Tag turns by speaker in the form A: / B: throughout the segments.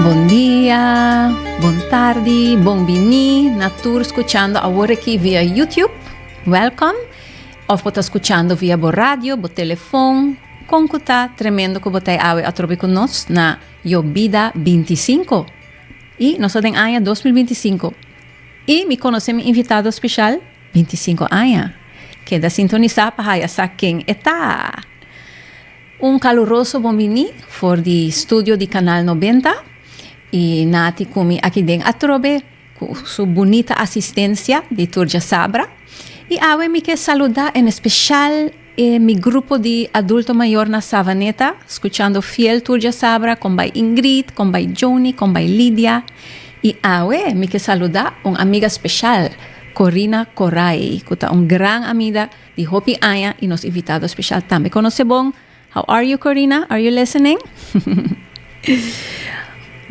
A: Bom dia, bom tarde, bom bini, na tour escuchando agora aqui via YouTube. Welcome. Of bota escuchando via bo radio, bo telefone, com kuta tremendo que botei awe atrobe conosco na Yo Vida 25. E nós temos ano 2025. E me conhece meu invitado especial 25 anos. Que da sintonizar para saber quem está. Caloroso bom bini for di studio di Canal 90. E nati kumi aqui dentro atrobe com sua bonita assistência de Turja Sabra. E awe me quer saludar em especial mi grupo de adulto maior na Savaneta, escuchando fiel Turja Sabra, com by Ingrid, com by Joni, com by Lídia. E awe me quer saludar uma amiga especial, Corina Coray, que é uma grande amiga de Hopi Aya e nos invitado especial também. Conoce bom? How are you, Corina? Are you listening?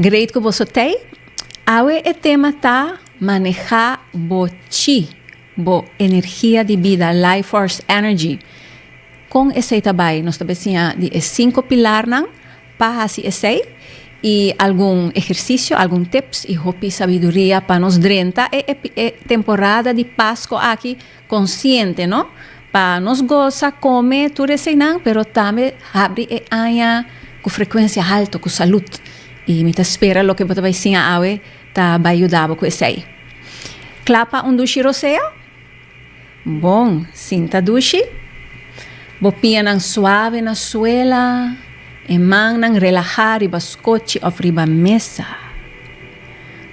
A: Great que você tem. Awe o tema tá manejar bo chi, bo energia de vida, life force energy. Com esse trabalho, nós também de 5 pilares para fazer esse e algum exercício, algum tips e hopi sabedoria para nos drenta é temporada de Páscoa aqui consciente, não? Para nos gozar, comer, tudo isso não, pero também abre a com frequência alta, com saúde. E me espera lo que você vai ensinar awe tá vai ajudar com isso aí. Clapa duche rosea. Bom, sinta duche. Bopia nang suave na suela. E man nang relajar riba scotch of riba mesa.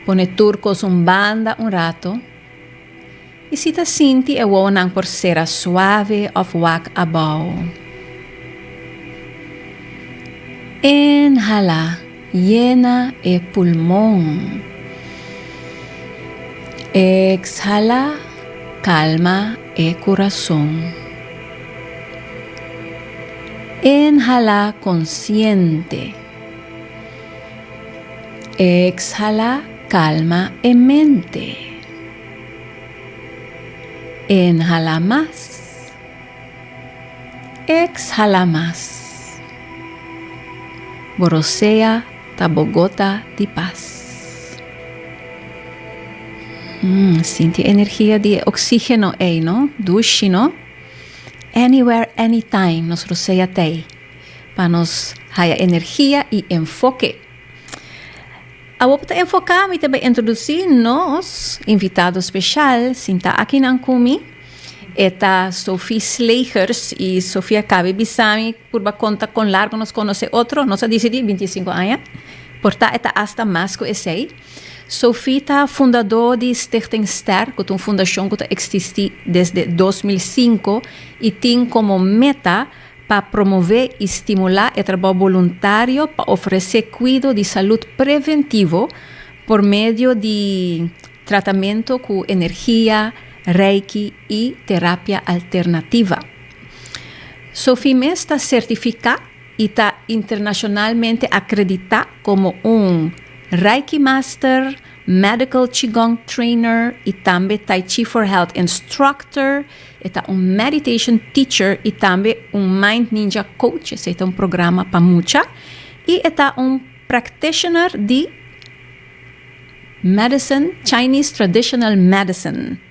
A: Pone turcos banda rato. E si ta sinti e wo nang porsera suave of wak abaw. Inhala. Llena el pulmón. Exhala, calma el corazón. Inhala consciente. Exhala, calma en mente. Inhala más. Exhala más. Borosea Bogotá de paz. Siente energía de oxígeno ahí, ¿no? Duche, ¿no? Anywhere, anytime, nos rocea ahí. Para nos haya energía y enfoque. Ahora para enfocar, me voy a introducir nos invitado especial, sinta aquí en Kumi. Eta Sophie Slegers y Sofía Cabe Bisami, por conta con largo nos conoce otro, nos ha decidido 25 años. Porta eta hasta más que esse. Sophie é fundador de Stichting Ster, que é uma fundação que existe desde 2005 e tem como meta para promover e estimular o trabalho voluntário para oferecer cuidado de saúde preventivo por meio de tratamento com energia, reiki e terapia alternativa. Sophie está certificada y está internacionalmente acreditada como un Reiki Master, Medical Qigong Trainer y también Tai Chi for Health Instructor, está un Meditation Teacher y también un Mind Ninja Coach, ese es un programa para mucha, y está un Practitioner de Medicine, Chinese Traditional Medicine.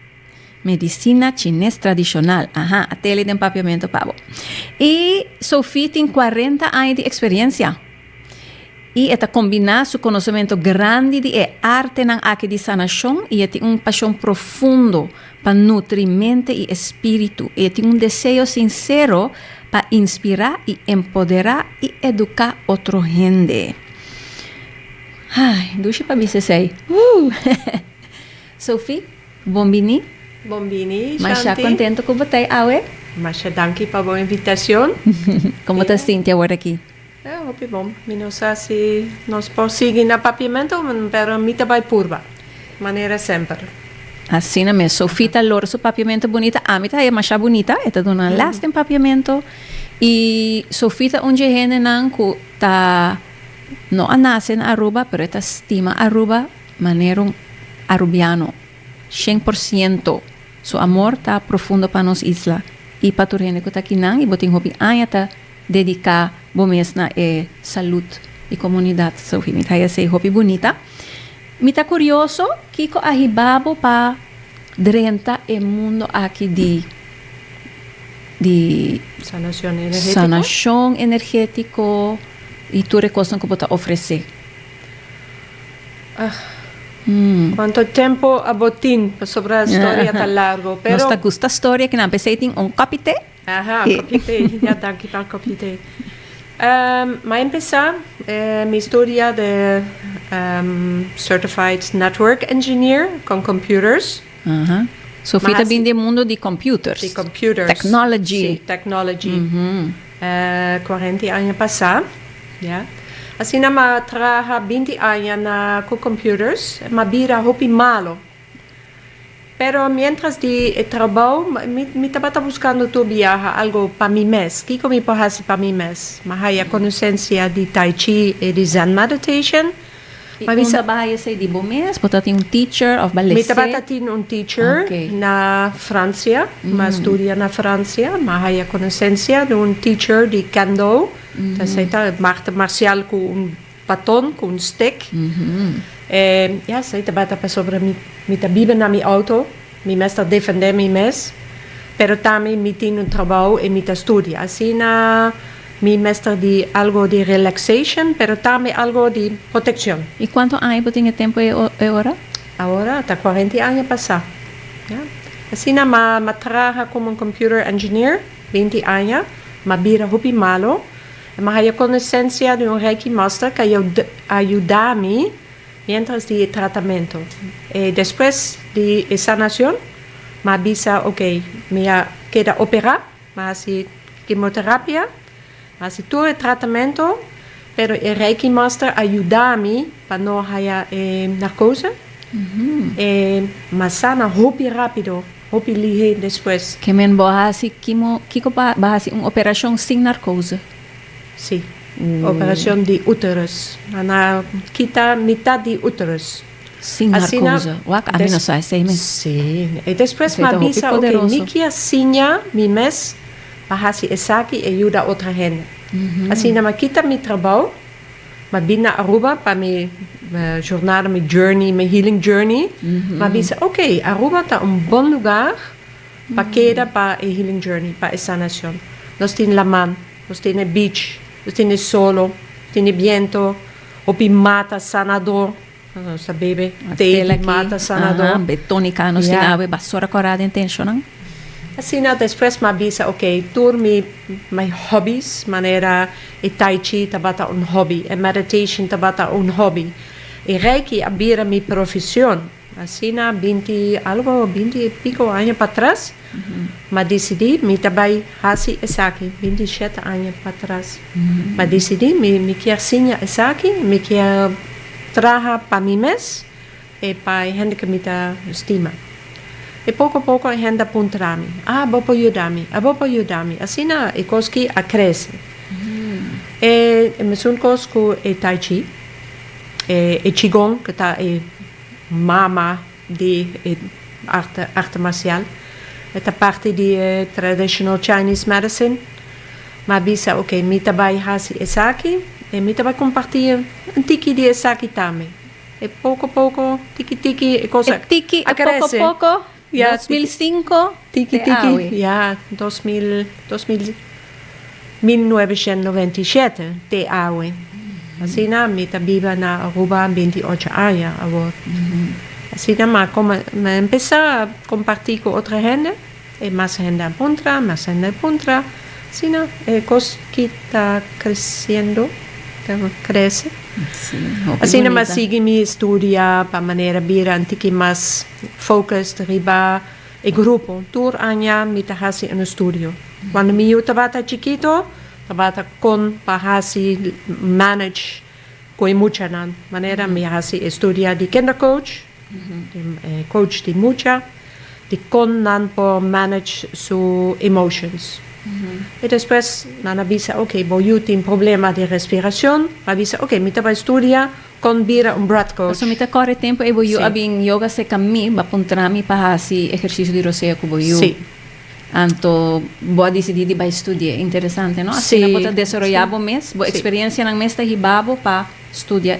A: Medicina chinesa tradicional. Ajá, a tele de empapiamento pavo. E Sophie tem 40 anos de experiência. E ela combina seu conhecimento grande de arte na arte de sanação e tem uma paixão profundo para nutrir mente e espírito. E tem um desejo sincero para inspirar e empoderar e educar outra gente. Ai, duche para mim, sei. Sophie, bom bini.
B: Bombini,
A: Mas já contento com você, Awe?
B: Mas danke para a invitação.
A: Como te sente agora aqui?
B: Muito bom. Não sei se nós podemos seguir no papiamento, mas me vai purva. Maneira sempre.
A: Assim mesmo. Sophie está loro seu papiamento bonita. A mim é mais bonita. Está dando um last papiamento. E Sophie está onde gente não está não nasce na Aruba, mas está estima Aruba maneira arubiano. 100%. Su amor está profundo para nos isla. E para tu gente que está aqui não, e botem hopi anya está dedicar bom mês na saúde e comunidade. So, mita ia ser hopi bonita. Mita curioso, kiko ahibabo pa drenta e mundo aqui de
B: Sanación energética.
A: sanação energético e tudo coisa que pode oferecer.
B: Quanto tempo a botín sobre a história tá largo, pero
A: Nos gusta a história que na PC tem capite.
B: copite, ja, danke para copite. Maar empezar mi historia de Certified Network Engineer con computers.
A: So, fita
B: Mas-
A: bem do mundo de computers.
B: De computers.
A: Technology.
B: Sí, technology. 40 anos passados. Ja. Assim, ma traja 20 anos na com computers, ma bira hopi malo. Pero mientras de trabalho, me estava buscando tu viaja algo para mim mês. O que me pode fazer para mim mês? Mas aí a conhecência de Tai Chi e de Zen Meditation.
A: E
B: Mas
A: onda bahia sei de bom mês, pode ter teacher of ballet.
B: me estava tendo teacher
A: Ok.
B: na França, mas estudia na França. Mas aí a conhecência de teacher de Kendo. Então, arte marcial com baton, com stick. Ja, sei estava sobre me vive na minha auto. Mi mes defender mi mes. Pero também me tenho trabalho e me estudia. Assim, mi mestre de algo de relaxation, pero também algo de proteção.
A: E quanto tempo tem tempo e hora?
B: Agora, está 40 anos passar. Ja? Assim, ma trabalha como computer engineer, 20 anos, ma bira hopi malo. Mas aí a conhecência de Reiki Master que ajuda-me mientras de tratamento. E depois de sanação, me avisa, ok, me queda operar, mas quimioterapia, mas todo o tratamento, pero o Reiki Master ajuda-me para não ter narcose, mas sana hopi rápido, hopi lige depois.
A: Que men bahasi kiko bahasi operação sem narcose.
B: Sim. Operação de úteros. Na quita metade de úteros.
A: Sem
B: Assim,
A: narcose. Wak, a mim não sai, sei men.
B: Sim. E depois me
A: Feito
B: avisa,
A: roupa
B: ok,
A: poderoso.
B: Niki asinha mi mes, bahasi esaki e ajuda outra gente. Assim, na quita mi trabalho, ma bina Aruba para mi jornada, mi journey, mi healing journey. Ma avisa, ok, Aruba está bom lugar para queda para a healing journey, para a sanação. Nós temos La Man, nós temos beach, nós temos solo, temos viento, opi mata sanador, sa bebe, te mata sanador.
A: Betonica, nos
B: Yeah.
A: tinawe, basura corada intentional.
B: Assim, depois me avisa, ok, tour my hobbies, maneira, e Tai Chi tabata hobby, e meditation tabata hobby. E Reiki abira mi profissão. Assim, 20 e pico anos para trás, mas decidi, me trabalhei assim, esaki, 27 anos para trás. Mas decidi, me quer sinha esaki, me quer trabalhar para mim mesmo, e para a gente que me estima. E pouco a pouco a gente aponta-me. Vou para ajudar-me. Assim, a coisa que cresce. E me sou coisa com o Tai Chi, e Qigong, que está mama de arte marcial. Esta parte de traditional Chinese medicine. Mas bisa, ok, me trabalho assim, esaki, e me trabalho compartilhar tiki de esaki também. E pouco a pouco, tiki, e coisa
A: Tiki,
B: cresce.
A: pouco,
B: Ja,
A: 2005,
B: Tiki, ja, 1997, te awe. Assim, me vive na Aruba 28 anos agora. Assim, me empezar a compartilhar com outra gente, e mais gente aponta, mais gente aponta. Assim, é coisa que está crescendo, cresce. Assim, mas sigo me estudia para maneira bira antiki mais focused riba e grupo. Tour anya me tahasi no studio. Quando me eu estava chiquito, estava com para manage com mucha nan. Maneira me hasi estudia de kinder coach, coach de mucha, de con nan por manage su emotions. E depois, na avisa, ok, eu tenho problema de respiração, avisa, ok, me estava estudia com bira breath coach.
A: So, mita corre tempo e boyu
B: Sim.
A: abing yoga se kami, bapuntrami pa si exercício de roseia ko boyu.
B: Sim.
A: Anto, boa decidir vai estudar. Interessante, não? Assim,
B: Sim,
A: pode desarrollar o mês, boa
B: Sim.
A: experiência na mês da ribabo para estudar.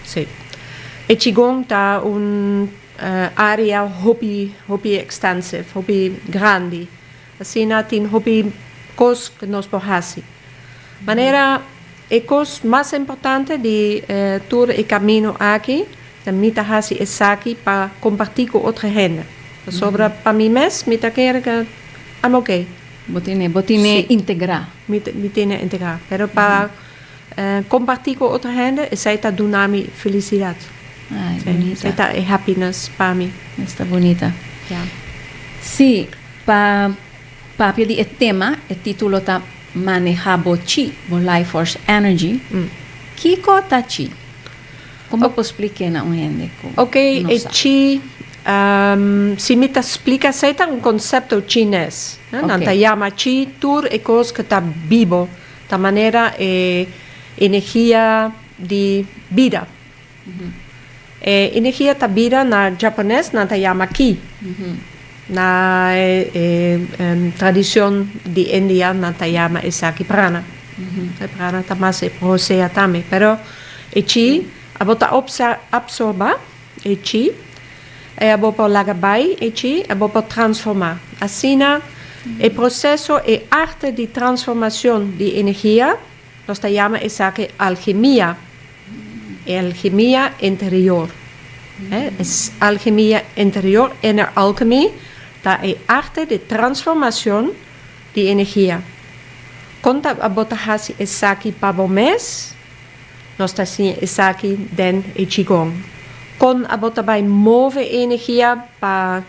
B: Sim. E Qigong está área hobby extensive, hobby grande. Assim, tem hobby cos que nós porrasi. Maneira, a coisa mais importante de todo o caminho aqui, da mita hasi é saki para compartilhar com outra gente. Sobre para mim mesmo, mita quer que I'm okay.
A: Botine
B: Sim.
A: integrar.
B: Me tiene integrar. Pero para compartilhar com outra gente, essa está dando felicidade.
A: Ai,
B: Essa
A: bonita.
B: está happiness para mim.
A: Está bonita.
B: Yeah.
A: Sim, para de tema, o título está Manejar Chi, o Life Force Energy. Que cota chi? Como posso explicar na gente?
B: Ok, e Chi, se me explica, se é um conceito chinês. Nanta chama Chi, tur é coisa que está vivo, da maneira energia de vida. Energia está vida na japonês, nanta chama Ki. Na tradição de Índia, nanta chama Esaki Prana. Prana está mais processa também, pero e Chi, a bota absorba e Chi, e a bota lagabai e Chi, a bota transformar. Assim, o processo e arte de transformação de energia, nós chamamos essa alquimia, alquimia interior. Alquimia interior, inner alchemy, tá é arte de transformação de energia. Quando a bota hasi essa aqui para o mês, nós está assim essa aqui den e Qigong. Quando a bota vai mover energia para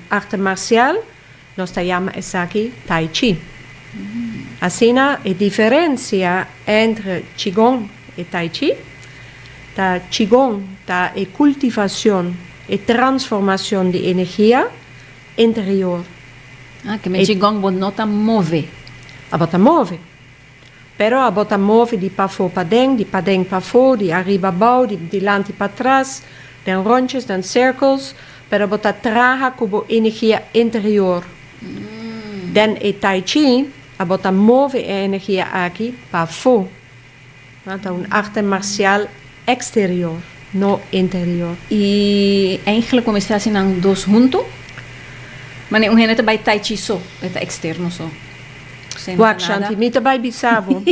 B: arte marcial, nós está chama essa aqui Tai Chi. Assim, a diferença entre Qigong e Tai Chi, tá Qigong tá é cultivação e transformação de energia interior.
A: Que me Qigong nota move.
B: A bota move. Pero a bota move de para fora para dentro, de para dentro para fora, de arriba abaixo, de diante para trás, de rondjes, de circles, pero a bota traga como energia interior. Dan e Tai Chi, a bota move a energia aqui para fora. Então, arte marcial exterior, não interior.
A: E eigenlijk começar assim não dois juntos? Mas um gente vai Tai Chi só, é externo só.
B: Wak Shanti, mi tabay bisabo.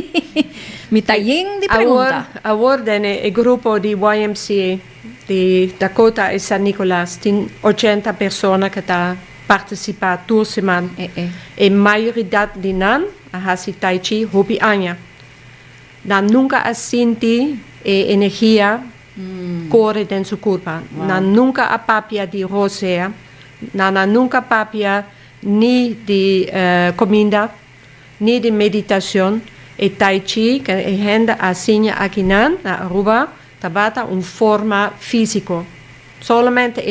A: Mi tayeng di pergunta.
B: Agora, o grupo de YMCA de Dakota e San Nicolás tem 80 pessoas que estão participando toda semana. E a maioria de nós, a hasi Tai Chi, hobby anya. Nós nunca senti energia corre dentro do corpo. Nós nunca a papia de rosea. Nós nunca papia nem de comida, nem de meditação. E Tai Chi, que a gente assina aqui na Aruba, tabata forma física. Solamente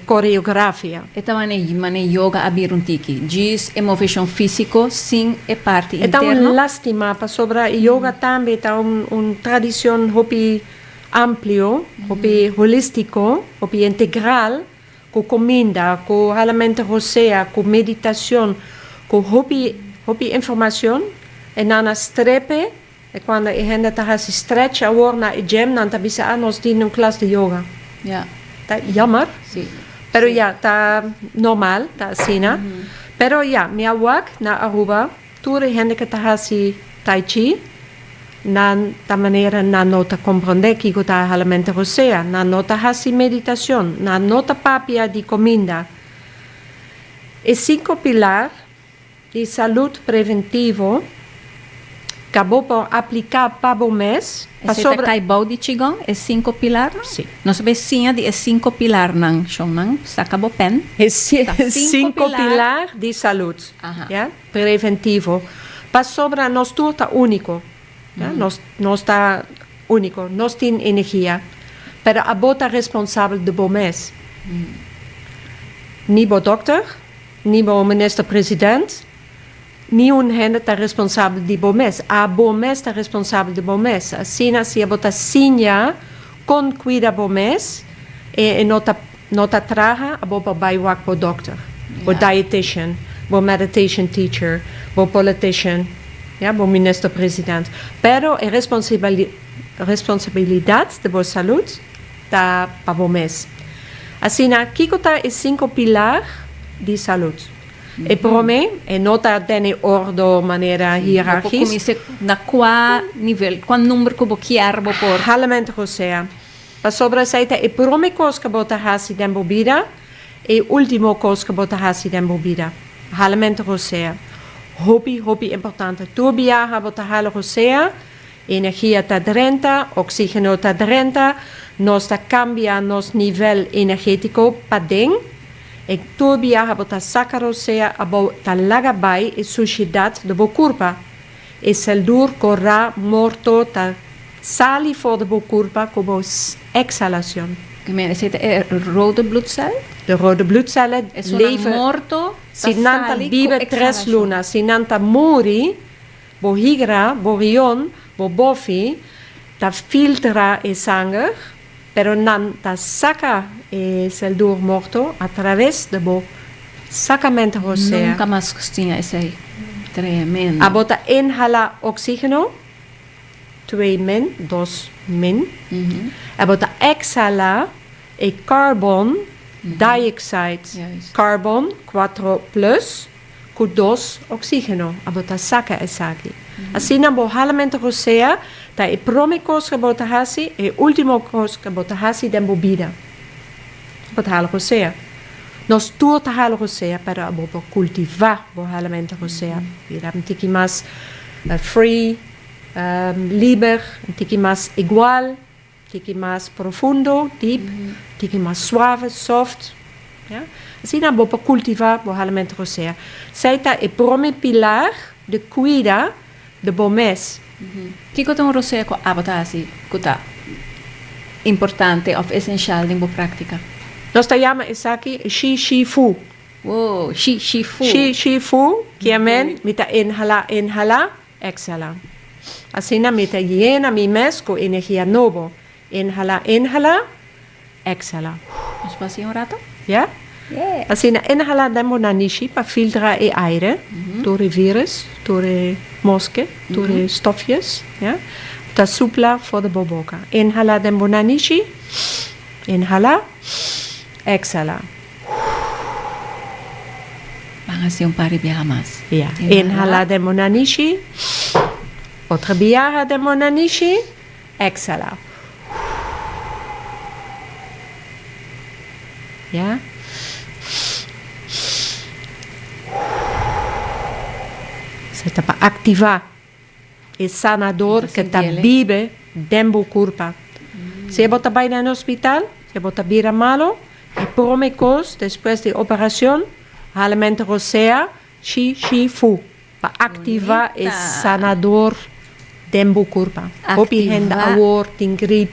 B: coreografia.
A: Esta maneira yoga abrir tiki. Diz movição físico sem a parte interna.
B: Então, lástima, sobre a yoga também está uma tradição hobby amplo, hobby holístico, hobby integral, com comida, com alimento rosea, com meditação, com hobby informação. E na strepe, e quando a gente está se stretch agora na gym, não está bisa nós temos uma classe de yoga.
A: Ja.
B: Tá jammer.
A: Sim.
B: Pero ja, tá normal, tá assim, né? Pero ja, minha work na Aruba, toda a gente que está se Tai Chi, na maneira na nota compreender que está realmente rosea, na nota se meditação, na nota papia de comida. E 5 pilares de saúde preventivo que acabou por aplicar para o mês.
A: Esse é caibau de Qigong, é 5 pilar?
B: Sim.
A: Nós sabemos sim de 5 pilar nang shonang, sacabo pen.
B: É 5 pilares de saúde, yeah? Preventivo. Para sobre nós tudo está único. Yeah? Nós está único, nós temos energia. Mas a bota responsável de bom mês. Nem o doutor, nem o ministro-presidente, nenhum gente está responsável de bom mês. A bom mês está responsável de bom mês. Assim, se a bota sinha, com cuida bom mês, e nota traga, a bota vai para o doctor, o dietitian. bo meditation teacher, bo politician, ja, bo minister-president. Pero a responsabilidad de bo salud ta pa bo mes. Assim, kiko ta e 5 pilar de salud. E prome, e nota dene ordo maneira hierarchisch.
A: Comice na qua nível, qua número que boquiar bo por.
B: Halamente rosea. Pa sobre seita e prome cos que bota hasi den bobida e ultimo cos que bota hasi den bobida. Halamente rosea. Hopi importante. Turbia bota halo rosea. Energia ta 30, oxigeno ta 30. Nos ta cambia nos nivel energético pa ding. E turbia bota saca rosea abo ta laga bai e sociedad de bo curpa. E seldur corra morto ta sali voor de bokurpa como exhalación.
A: Que me dice rode bloedcel.
B: De rode bloedcellen
A: Es un
B: leven.
A: morto.
B: Sinanta vive 3 lunas. Sinanta mori, bo higra, bo rion, bo bofi, ta filtra e sangue, pero nan ta saca el dur morto a través de bo sacamento rosea.
A: Nunca más tinha esse tremendo.
B: A bota inhala oxígeno. 2 min, 2 min. A bota exhala e carbon dioxide.
A: Juist.
B: Carbon 4 plus, cu 2 oxígeno. A bota saca e saki. Assim na bohalamento rosea, ta e prome cos que bota hasi, e último cos que bota hasi den bobida. Bota hala rosea. Nos tour ta hala rosea para a bobo cultivar bohalamento rosea. Vira um tiki mais free, liber, un tiki más igual, tiki más profundo, deep, tiki más suave, soft. Ja? Así na bo pa cultivar bo halamente rosea. Seita e prome pilar de cuida de bo mes.
A: Kiko tem rosea ko abotasi kuta importante of essencial in bo prática.
B: Nos ta llama isaki shi fu.
A: Wow, shi fu.
B: Shi fu, que amen, mita inhala, exhala. Así na mita llena mi mes con energía novo. Inhala, exhala.
A: Nos passa um rato?
B: Ja?
A: Yeah.
B: Así na inhala demo na nishi pa filtra e aire. Door virus, door mosque, door stofjes. Ja? Ta supla voor de boboka. Inhala demo na nishi. Inhala, exhala.
A: Van a ser um par de viajar más.
B: Ja. Inhala demo na nishi. Otra viaja demo na nishi. Exhala. Ja? Se está para activar el sanador que está vive dentro curpa. Se bota baina en hospital, se bota bira malo, y promecos después de operación, alimento rosea, shi fu, para activar el sanador dentro curpa. Hopi hende awor, tin grip,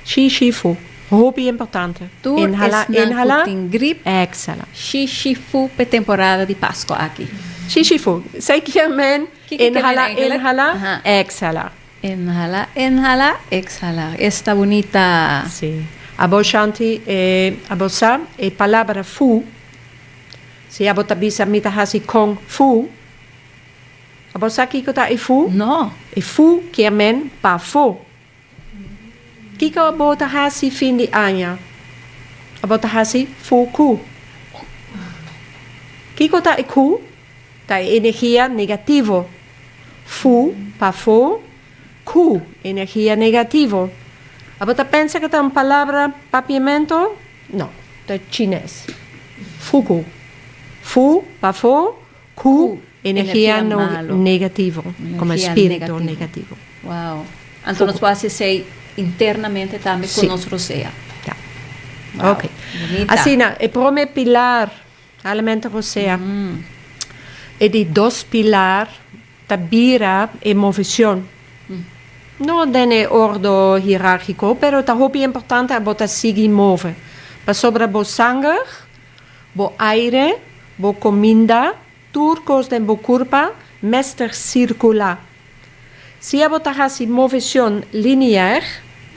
B: shi fu. Hopi importante. Inhala,
A: grip.
B: Exhala.
A: Shi fu per temporada de Páscoa aqui.
B: Shi fu. Sei que amen. Inhala, exhala.
A: Inhala, exhala. Esta bonita.
B: Sí. Abo Shanti, abo Sam, palavra fu. Se abo tabisa mita hasi kong fu. Abo saki kota fu?
A: No.
B: Fu que amen pa fu. Kiko abota hasi findi anya. Abota hasi fu ku. Kiko ta ku, ta energia negativo. Fu, pa fu, ku, energia negativo. Abota pensa que ta uma palavra papiamento? No, ta chinês. Fuku. Fu, pa fu, ku, energia negativo. Como espírito negativo.
A: Wow. Então nós podemos ser internamente também com nosso rosea.
B: Ja.
A: Wow.
B: Ok. Assim, o primeiro pilar, alimento rosea, é de 2 pilar, tabira e movição. Não tem ordem hierárquico, pero tá muito importante a botar seguir move. Para sobre bo sangue, bo aire, bo comida, turcos de bo curpa, mester circular. Se a botar assim movição linear,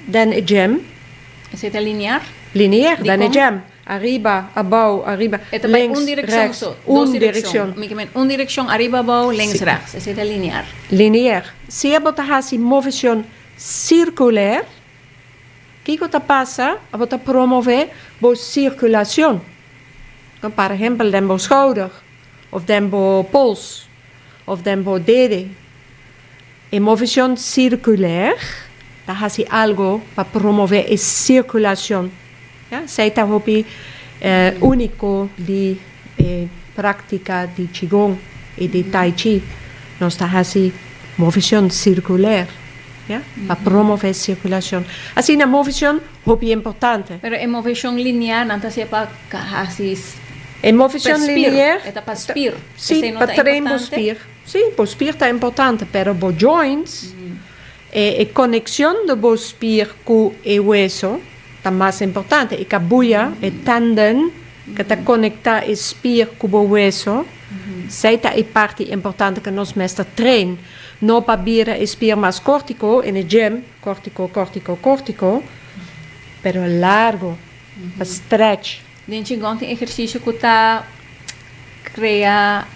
B: dan e jam.
A: Is dit linear?
B: Linear, dan e jam. arriba, abajo, arriba,
A: Ito ba
B: links,
A: un direction
B: rechts,
A: so?
B: un
A: Dos
B: dirección.
A: Un direction arriba, abajo, links,
B: Sí.
A: rechts. Ese es linear.
B: Linear. Se a bota hasi movimento circular, que que passa? A bota promover bo circulação. Então, por exemplo, den bo schouder, of den bo pols, of den bo dede. En movimento circular, da hasi algo para promover a circulação. Ja, sei ta hopi único de prática de qigong e de tai chi. Nós está hasi movimento circular, ja, para promover circulação. Assim, na movimento hopi importante.
A: Pero en motion linear, nanta siya pa kahasi
B: En movimento linear,
A: Eta pa spir.
B: sim,
A: Ese no
B: para
A: ta
B: treino
A: importante.
B: spir. Sim, bo spir está importante, pero bo joints, a conexão do bo spir com o hueso, está mais importante. E cabuya, o tendon, que está conecta o spir com o hueso, seita é parte importante que nós mestre trein. No para bira a spir mais cortico, in el gym, cortico, pero largo, para stretch.
A: Din qigong ting ejercicio ko ta crea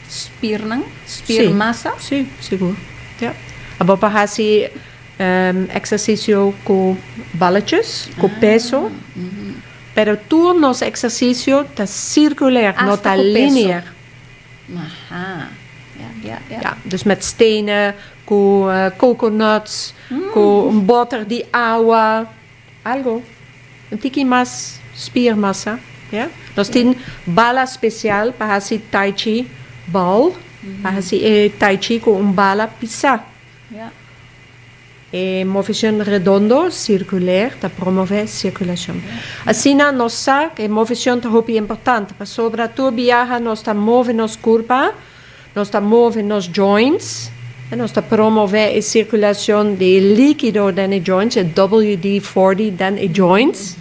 A: spir massa.
B: Sim, seguro. Ja. Abo para hasi exercício com balletjes, com peso. Pero tu nos exercício tá circular,
A: Hasta
B: não tá
A: com peso.
B: linear.
A: Aha. Ja.
B: Ja, dus met stenen, com coconuts, com boter de água, algo. Um tiki mais spiermassa. Ja? Nós temos bala especial para hasi tai chi bal, para hasi tai chi com bala pisa.
A: Ja.
B: E movimento redondo, circular, para promover circulação. Assim, nós sabemos que movimento é muito importante, para sobretudo viajar, nós estamos movendo nos curvas, nós estamos movendo nos joints, e nós estamos promover a circulação de líquido nos joints, o WD-40 nos joints,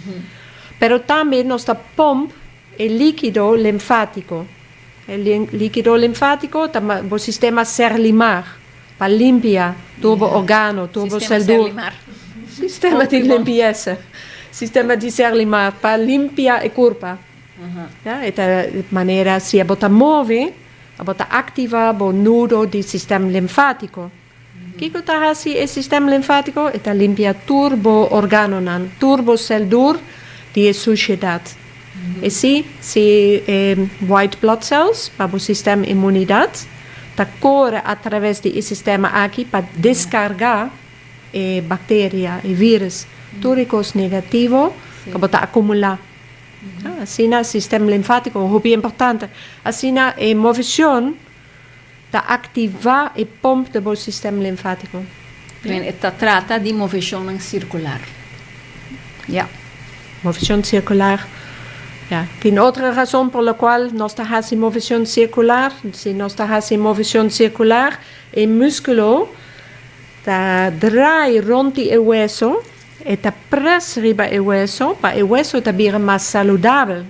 B: pero também nós estamos pompando o líquido linfático. O líquido linfático, o sistema celular, para limpar todo o órgano, todo o células. Sistema de limpeza. Sistema de celular para limpar a curva. Ja, de maneira, se a bota move, a bota ativa o nudo do sistema linfático. O que está assim o sistema linfático? Está limpar turbo órgano, turbo célula de suciedade. E assim, se white blood cells para o sistema imunidade, corre através do sistema aqui para descargar bactéria e vírus túricos negativos que bota acumular. Assim, o sistema linfático é muito importante. Assim, a movimento está ativar e pompa do sistema linfático.
A: Esta trata de motion circular. Ja.
B: Movimento circular. Ja, tem outra razão por la qual nós estamos em movimento circular. Se nós estamos em movimento circular, o músculo está drai rond o hueso e está pressa riba o hueso para o hueso estar mais saudável.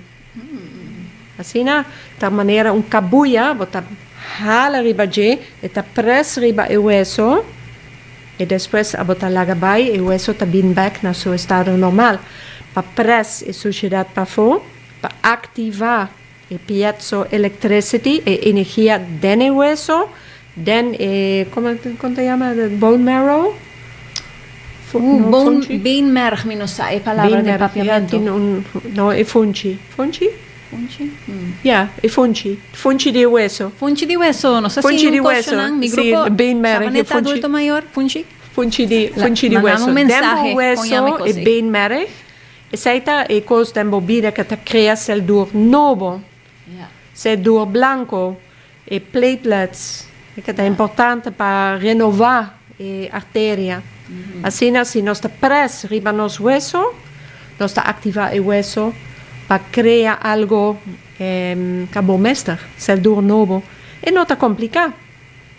B: Assim, de maneira cabuya, bota hala riba de, está pressa riba o hueso e depois a bota laga bai e o hueso está bem back na seu estado normal. Para pressa e suciedade para fora, para activar a piezoelectricity, a energia do hueso, como se chama? Bone marrow?
A: Bone merg, mi no sa, é palavra de papiamento.
B: Não, é fungi. Fungi?
A: Fungi?
B: Yeah, é fungi. Fungi de hueso.
A: Fungi de hueso, no sé
B: Fungi
A: si
B: de
A: un
B: hueso,
A: question, mi
B: sí,
A: grupo,
B: bone marrow,
A: Sabaneta
B: fungi.
A: adulto mayor, fungi?
B: Fungi de
A: Mandamos
B: hueso.
A: un mensaje,
B: Dembo
A: ponhame
B: hueso e
A: così.
B: bone marrow. E seita e cos dembo bida que crea célula novo.
A: Ja.
B: Célula blanco e platelets, que é importante para renovar a artéria. Assim, se nós está preso riba nos hueso, nós está ativar o hueso para criar algo que bom mestre, célula novo. E não está complicado.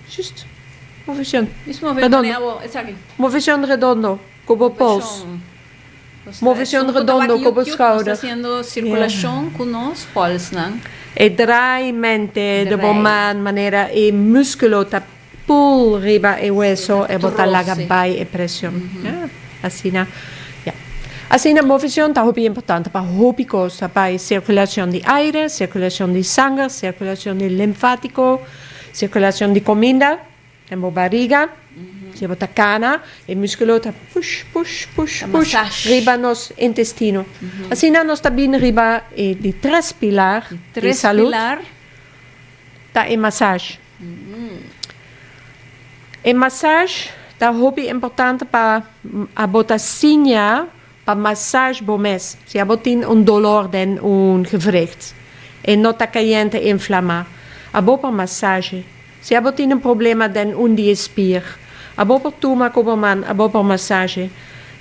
B: Justo. Movimento.
A: Isso movimento
B: Redondo.
A: neavo, exacto.
B: Movimento redondo, como pulso. Movimento redondo, como schouder.
A: Está haciendo circulación con los pols, ¿no?
B: E drai mente de
A: Drai.
B: maneira e músculo ta pull riba e hueso
A: Sì,
B: e bota
A: trose.
B: laga bai e pressão. Assim, ja. Assim, a movição está muito importante para hobby coisa, para a circulação de aire, circulação de sangue, circulação de linfático, circulação de comida, temos barriga, se botar cana, e músculo está push,
A: massagem.
B: riba nos intestino. Assim, nós está bem riba de 3 pilares de
A: Tres
B: saúde,
A: pilar.
B: está em massagem. Em massagem, está hobby importante para a botar sinha para massagem bom mês. Se a botin dolor den gewricht. E não está caliente e inflamar. A boa massagem. Se a botin problema den die spier. A boa tuma como man, a boa massagem.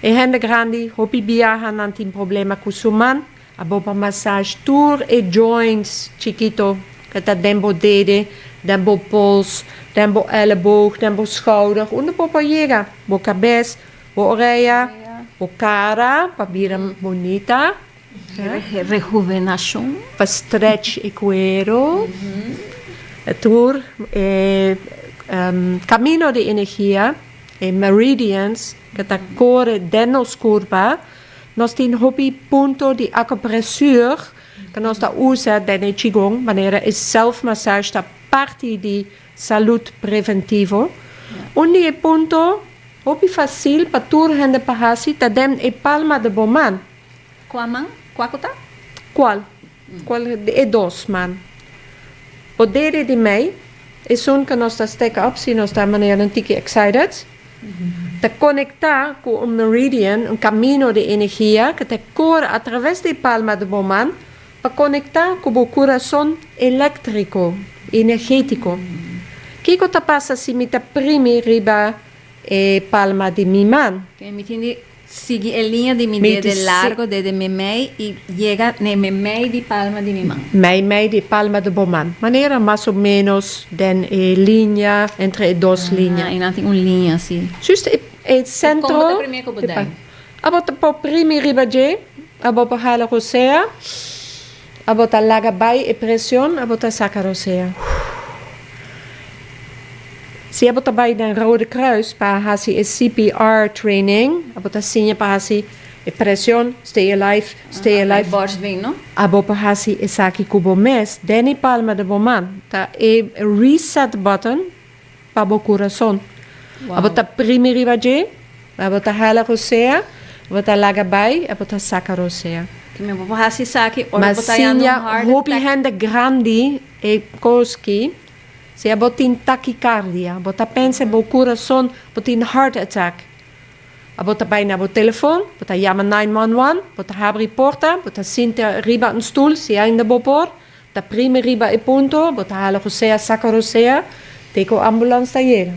B: E hende grande, hobby viaja não tem problema com o man. A boa massagem, tour e joints, chiquito, que está dentro dele, dentro pols, dentro elleboog, dentro schouder, onde boa chega, boa cabeça, boa orelha, boa cara, para vir bonita,
A: Rejuvenación.
B: para stretch e cuero, tour, caminho de energia, meridians, que está corre dentro nos curva, nós temos hobby ponto de acupressure, que nós está usa dentro Qigong, wanneer é self-massage, está parte de saúde preventivo. Onde é ponto, hobby fácil para tour hende pahasi, tá dentro é palma de boman.
A: Quaman? Quakuta?
B: Qual? Qual é dos man? O derde de mei, é zo'n que nós está steken op, se nós está maneira um tique excited. Te conectar com meridian, caminho de energia que te corre através de palma de boman para conectar com o coração elétrico, energético. Que te passa se me te prime riba palma de mi man?
A: Que me tiene sigue en línea de mi
B: Me
A: dedo
B: dice-
A: largo desde mi mei y llega ne mi mei di palma di mi mano.
B: Mei de palma de boman. Maneira mais ou menos den linha entre dos linhas.
A: Y no tengo una línea así.
B: Justo het centro.
A: Como te primeiro que eu
B: de
A: dei?
B: Abota po primi ribaje, abota hala rosea, abota laga bai e pressão, abota saca rosea. Se abota bai den Rode Kruis, pa hasi e CPR training, abota sinha pa hasi e pressão, stay alive, stay alive.
A: Borst bem, não?
B: Abota hasi e saki kubo mes, deni palma de boman, ta e reset button pa bo coração. Abota primi ribaje, abota hala rosea, abota laga bai, abota saca rosea.
A: Que me vou assim saque, ora
B: Mas
A: botar já no
B: sinha
A: heart
B: hopi
A: attack.
B: hende grandi e koski, se abotin taquicardia, abota pensa bo coração, botin heart attack. Abota bai na bo telefoon, bota llama 911, bota habri porta, bota sinta riba een stoel, se ainda bo por, ta primi riba e punto, bota hala rosea, saca rosea, teko ambulance ta llega.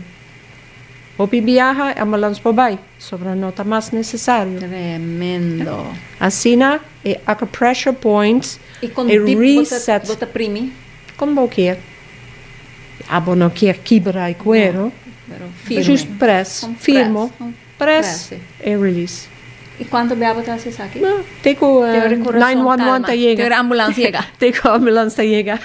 B: Hopi viaja, ambulance por bai, sobre nota mais necessário.
A: Tremendo.
B: Assina e acupressure points
A: E com
B: e
A: deep
B: reset.
A: bota primi,
B: Como vou quer? Abo não quer quebrar e cuero.
A: pero
B: Just
A: firme.
B: press.
A: Com
B: Firmo.
A: press.
B: Press e release.
A: E quanto bem botar assim saque?
B: Teko
A: Teoria coração
B: 911
A: calma.
B: ta llega.
A: Teoria ambulância chega.
B: Teko ambulance ta llega.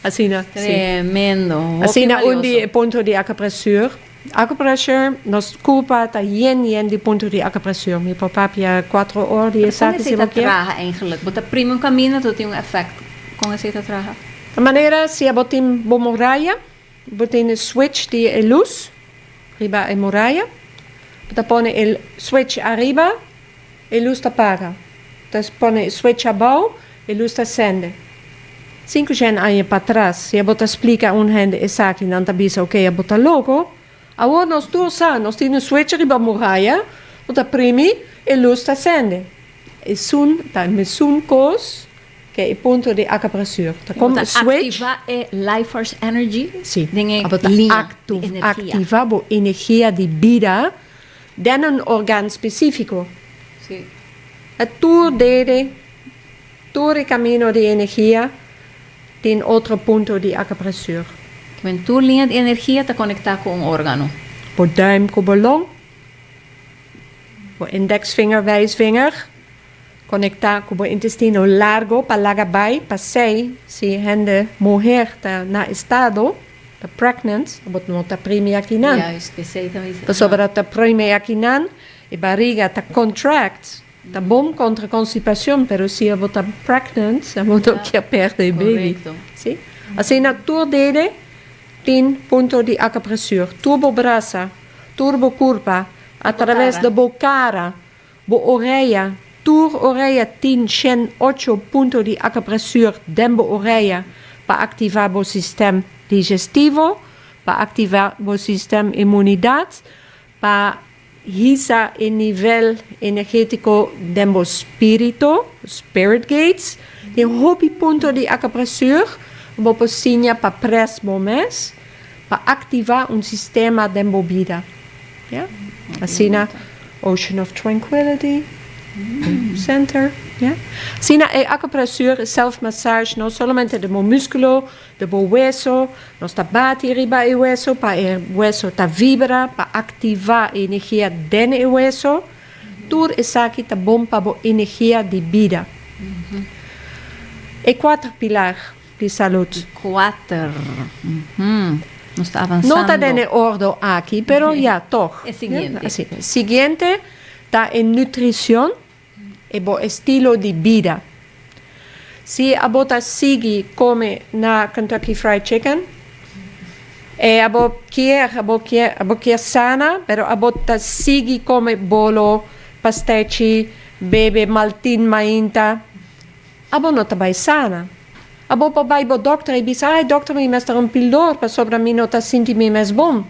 B: Assina. Sim.
A: Tremendo.
B: Assina
A: Hopi
B: undi
A: valioso.
B: ponto de acupressure. Acupressure, nos culpa ta yen de ponto de acupressure. Mi papa pia 4 horas de
A: Como
B: saque
A: é
B: se
A: que
B: vou
A: você
B: quer.
A: traga eigenlijk? Bota primo um caminho, tu tem um efeito. Como é que você traga?
B: De maneira, se a botin bomorraia, botin switch de luz, riba e morraia, bota pone el switch arriba, e luz ta paga. Dus pone switch abaixo, e luz ta acende. 5 gen anos para trás, se a bota explica hende e saki, não ta bisa, ok, a bota logo, agora nós dois nós temos switch arriba morraia, bota primi, e luz ta acende. E sun, ta me sun cos, que é o ponto de acupressure. Tá como
A: Bota
B: switch.
A: ativar Life Force Energy.
B: Sim.
A: Dingen
B: Bota
A: linha de energia.
B: activar a energia de vida de um órgão específico.
A: Sim.
B: É todo o caminho de energia tem outro ponto de acupressure.
A: Que tu linha de energia está conectada com um órgão.
B: O duim com o long, o indexvinger, wijsvinger, conectar com o intestino largo para laga bai, para sei, se hende mulher está na estado, ta pregnant, abot no ta primi akinan.
A: Juist, we zei dat.
B: Pa sobra ta primi akinan, e barriga ta contract, ta bom contra constipación, pero si abot ta pregnant, abot ook ja perde e baby.
A: Correcto.
B: Sim? Assim na tour dele, 10 puntos de acupressura. Turbo brasa, turbo curva, através da bocara, bo orelha, tur orelha 10, 100, 8 puntos de acupressura dentro da orelha para ativar o sistema digestivo, para ativar o sistema imunidade, para hisa o nível energético dentro do espírito, spirit gates, tem hobby ponto de acupressura, uma pocinha para press moments, para ativar um sistema de vida. Ja? Assim na Ocean of Tranquility, Center. Ja? Assim na acupressura, self-massage, não somente do músculo, do hueso, nós está bate riba o hueso, para o hueso tá vibra, para ativar a energia dentro do hueso. Tudo isso aqui tá bom para a energia de vida. E 4 pilares de saúde.
A: 4. Não está avançando.
B: Não está em ordem aqui, pero já, toch.
A: É seguinte.
B: Ja, assim. Seguinte está em nutrição e o estilo de vida. Se a bota sigue come na Kentucky Fried Chicken, e a bota quer sana, pero a bota sigue come bolo, pastiche, bebe maltin mainta, a bota não está sana. A bota vai ao dokter e diz, ai, dokter, me mestre um pildor, para sobre mim não está sentindo me mais bom.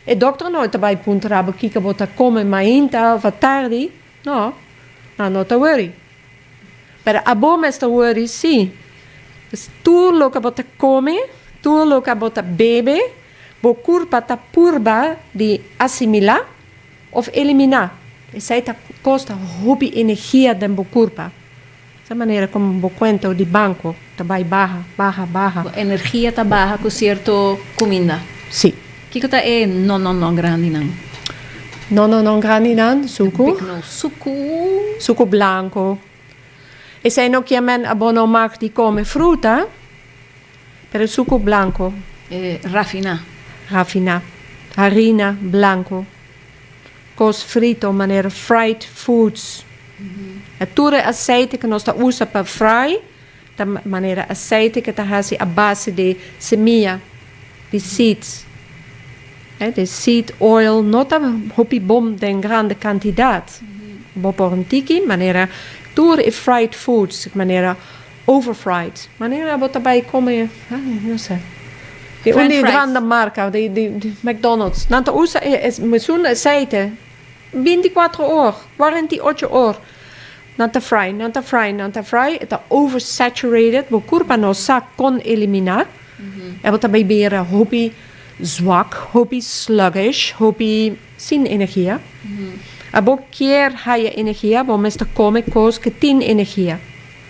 B: E dokter não está vai puntar, a que a bota come mainta, ou tarde, não está worry. Pero a bom está worry, sim. Tudo o que a bota come, tudo o que a bota bebe, o corpo está purba de assimilar ou eliminar. Isso aí custa hobby energia dentro do corpo. Essa maneira como eu conto de banco, também barra.
A: A energia está baixa com certo comida.
B: Sim.
A: Que está não grande não.
B: Não grande não, suco.
A: No suco.
B: Suco blanco. E se não que men abono mag die come fruta, pero suco blanco. Rafina. Harina blanco. Cos frito, maneira fried foods. É tudo azeite que nós usa para fry, da maneira azeite que está a base de semilla, de seeds. De seed oil, não está hopi bom em grande quantidade. Vou por um tiki, maneira tudo é fried foods, maneira overfried. Maneira vou também comer, não sei. De grande marca, de McDonald's. Não usa mesmo azeite 24 horas, 48 horas. Não tá fry. Está oversaturated. O corpo não sabe como eliminar. É o também beira hobby zwak, hobby sluggish, hobby sem energia. A bo quer haja energia, bo mesta come coisas que tem energia.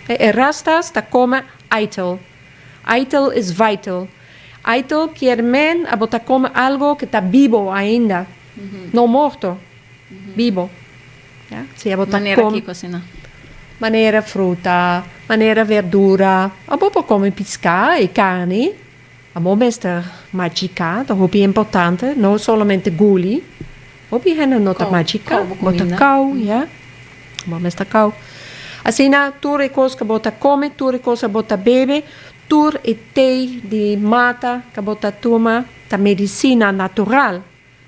B: E rastas está come eitel. Eitel is vital. Eitel quer men, a bo tá come algo que está vivo ainda. Não morto. Vivo. Ja? Se a bo tá
A: Maneira
B: come
A: que cocina.
B: maneira fruta, maneira verdura. A bo come pescar e carne. A bo mesta magica, dat é importante, não somente guli. Hopi hen nota magica, bota cau, ja. Bom esta cau. Assim na tudo coisa que bota come, tudo coisa bota bebe, tudo e te de mata que bota toma, ta medicina natural.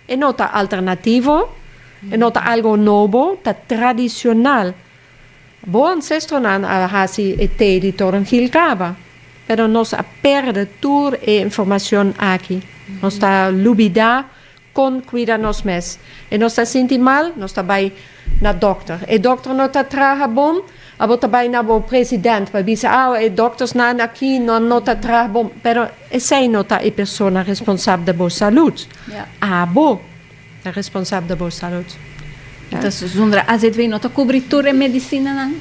B: E nota alternativo, e nota algo novo, ta tradicional. Bo ancestro nan a hasi e te de torangilcaba. Pero nos a perde toda a informação aqui. Nós está lubida com cuidar nos mes. E nós está senti mal, nós está vai na doctor. E doctor não está traga bom, a bota vai na o presidente, para dizer, e doctors nan aqui não está traga bom. Pero essa não está a pessoa responsável da boa saúde. A boa é responsável da boa saúde.
A: Então, Zundra, às vezes não está cobertura em medicina, não?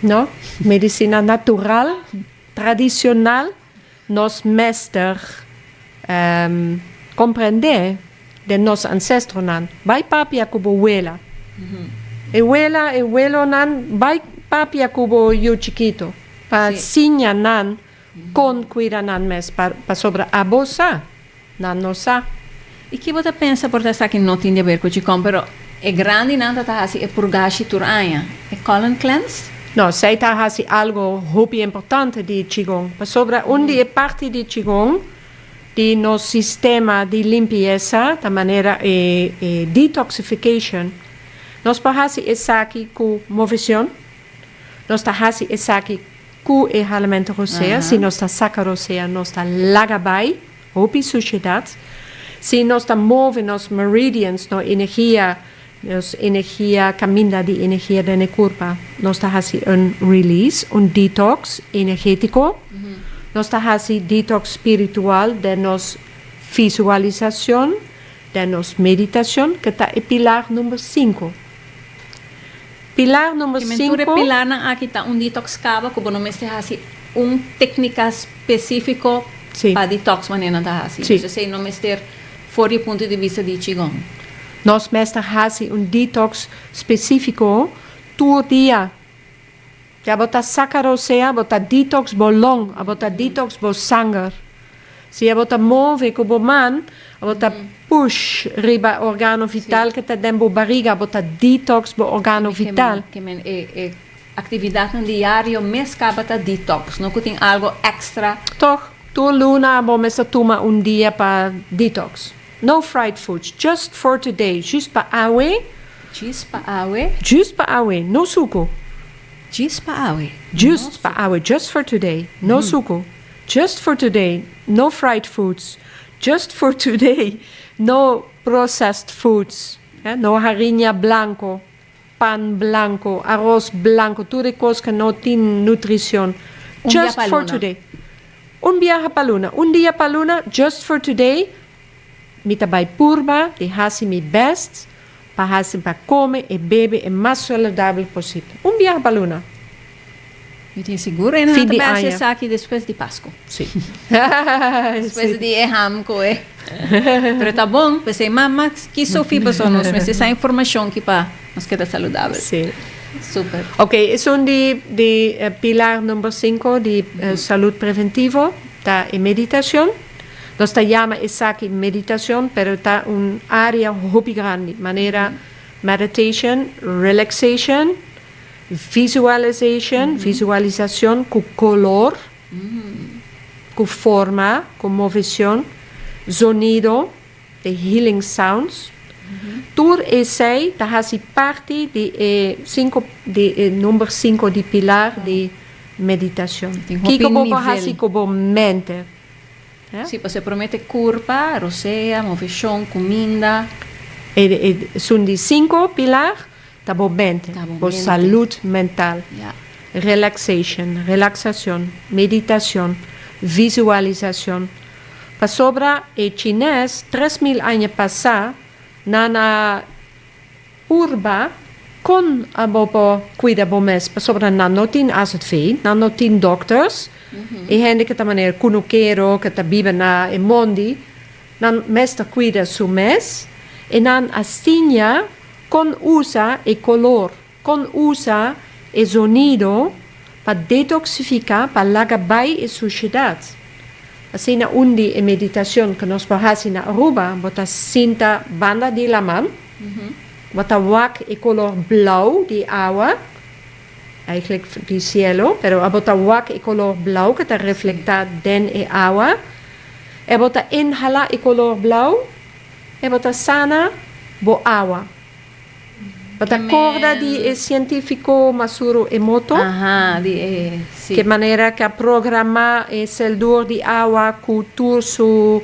B: Não, medicina natural. Tradicional, nos mestre compreender de nos ancestros nan. Vai papi kubo abuela. E abuelo nan, vai papi kubo yo chiquito. Pa sinha nan, con cuida nan mes, pa sobre abosa. Nanosa.
A: E que você pensa por essa que não tem a ver com o Qigong, pero é grande nada tá assim, é purgashi turanha. É colon cleanse?
B: No, zij daar has algo heel importante di Qigong. Maar sobre undi parte di Qigong, di no sistema di limpieza, da manera detoxification. Nos pahasi esaki ku movision. Nos tahasi esaki ku ehalamento rosea. Si nos ta saka rosea, nos ta lagabai, hopi suciedad. Si nos ta move nos meridians, no energia, nos energia caminda di energia de ne curva. Nos ta hasi un release, un detox energético. Nos ta hasi detox spiritual de nos visualización, de nos meditación, que está el pilar número 5. Pilar número
A: Que
B: 5.
A: menture pilar na aqui tá detox cava, como não mestre assim, técnica específico
B: Sim.
A: para detox maneira tá assim.
B: Sim.
A: Você sei não mestre fora do ponto de vista de Qigong.
B: Nos mestre hasi un detox específico todo dia. Ja bota sacarosea, bota detox bolong, bota detox bo sangue. Se bota move como man, bota push riba organo vital que ta dembo barriga, bota detox bo organo vital.
A: Que men atividade no diário mês acaba tá detox, não que tem algo extra.
B: Toch, tu luna bo mesa toma un dia para detox. No fried foods, just for today, just pa awe,
A: Chispa awe,
B: just pa awe, no suco.
A: chispa awe.
B: Just per hour, just for today. No suco. Just for today. No fried foods. Just for today. No processed foods. No harina blanco. Pan blanco. Arroz blanco. Tutte cose che non tienen nutrición. Just
A: dia pa
B: for
A: luna.
B: today. Un viaje pa luna. Un dia pa luna. Just for today. Mita bij purba. Die hasi mi best. Para hasi para comer e bebe o mais saudável possível. Um viaje pa luna.
A: Eu tenho seguro ainda
B: Fim de
A: não
B: ano.
A: tá aqui depois de Páscoa.
B: Sim.
A: Depois de ham coe. Pero tá bom, pensei, mamãe, que Sofia passou nos, mas essa informação que para nós queda saudável.
B: Sim.
A: Super.
B: Ok, es un pilar número 5 de salud preventivo, está en meditación. No se llama exacto meditación, pero está un área muy grande. Manera meditation, relaxation, visualización con color, con forma, con movimiento, sonido, de healing sounds. Tur essay, daar has parte de número 5 de pilar de meditación.
A: Tem
B: Kiko
A: hoping
B: bobo
A: nível.
B: hasi como mente.
A: Sim, você promete curva, rosea, movição, comida.
B: Son de 5 pilar, tá bo mente,
A: Tá bo
B: bo
A: mente.
B: salud mental,
A: Ja.
B: relaxación, meditación, visualización. Pa sobra chinês, 3.000 años pasar, na urba, con a bobo cuida bo mes, pa sobra na notin as het vee, na notin doctors, e gente que ta maneira cunuquero, que ta bibe na e mondi, nan mesta cuida su mes, e nan astinha con usa e color, con usa e sonido, pa detoxificar, pa lagabai e suciedad. Assim na undi e meditação que nós fazemos na Aruba, bota cinta banda de la man, bota wak e color blauw de água, eigenlijk de cielo, pero bota wak e color blauw que te reflecta den e água, e bota inhala e color blauw, e bota sana bo água. Bota
A: Amen.
B: corda de científico Masuro Emoto.
A: Aham, sim.
B: Que maneira que programa é seldor de água cultura su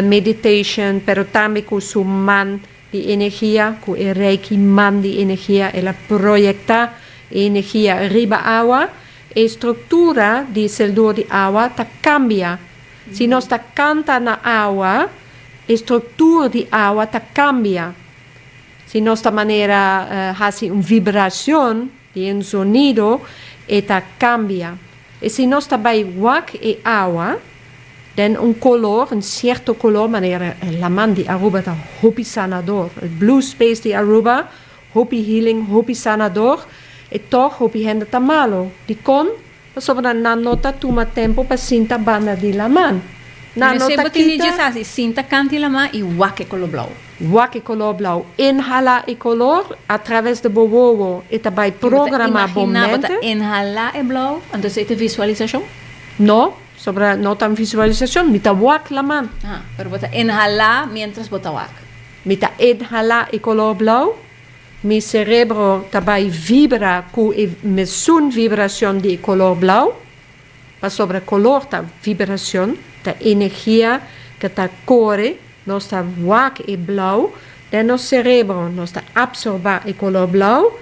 B: meditation, pero também com su man de energia, com o reiki man de energia, ela projeta energia riba água, e estrutura de seldor de água tá cambia. Se nós tá canta na água, estrutura de água tá cambia. Se nossa maneira faz uma vibração de um sonido, ela cambia. E se nós também wak e água, tem color, certo color, maneira, a man de Aruba está hopi sanador. O blue space de Aruba, hopi healing, hopi sanador, e toch hopi gente tá malo. De con, sobre na nota toma tempo para sinta banda de la man. Na
A: Nesse
B: nota
A: botinho
B: kita,
A: diz assim, sinta canti lama e wake color blau.
B: wak color blauw. Inhala e color através de bowowo. Ita by programa
A: Imagina, bota
B: bomente.
A: inhalar é blau, então você tem visualização.
B: No, sobre nota visualización. Mita wak laman.
A: Ah, pero bota inhalar mientras bota wak.
B: Mita inhala e color blauw. Mi cerebro tabai vibra cu e mesun vibración de color blauw. Pa sobre color ta vibración, ta energia que ta core, nos ta wak e blauw, de nos cerebro nos ta absorba e color blauw,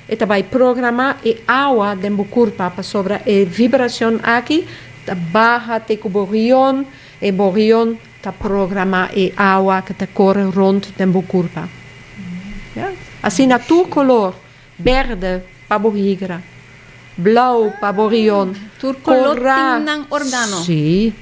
B: e tabai programa e agua de curpa pa sobre e vibración aqui, ta baja te cu borion, e borion ta programa e agua que ta core rond de curpa. Ja? Assim na tu color, verde pa bohigra, blauw pa borion,
A: Tur color tingnan organo.
B: sim.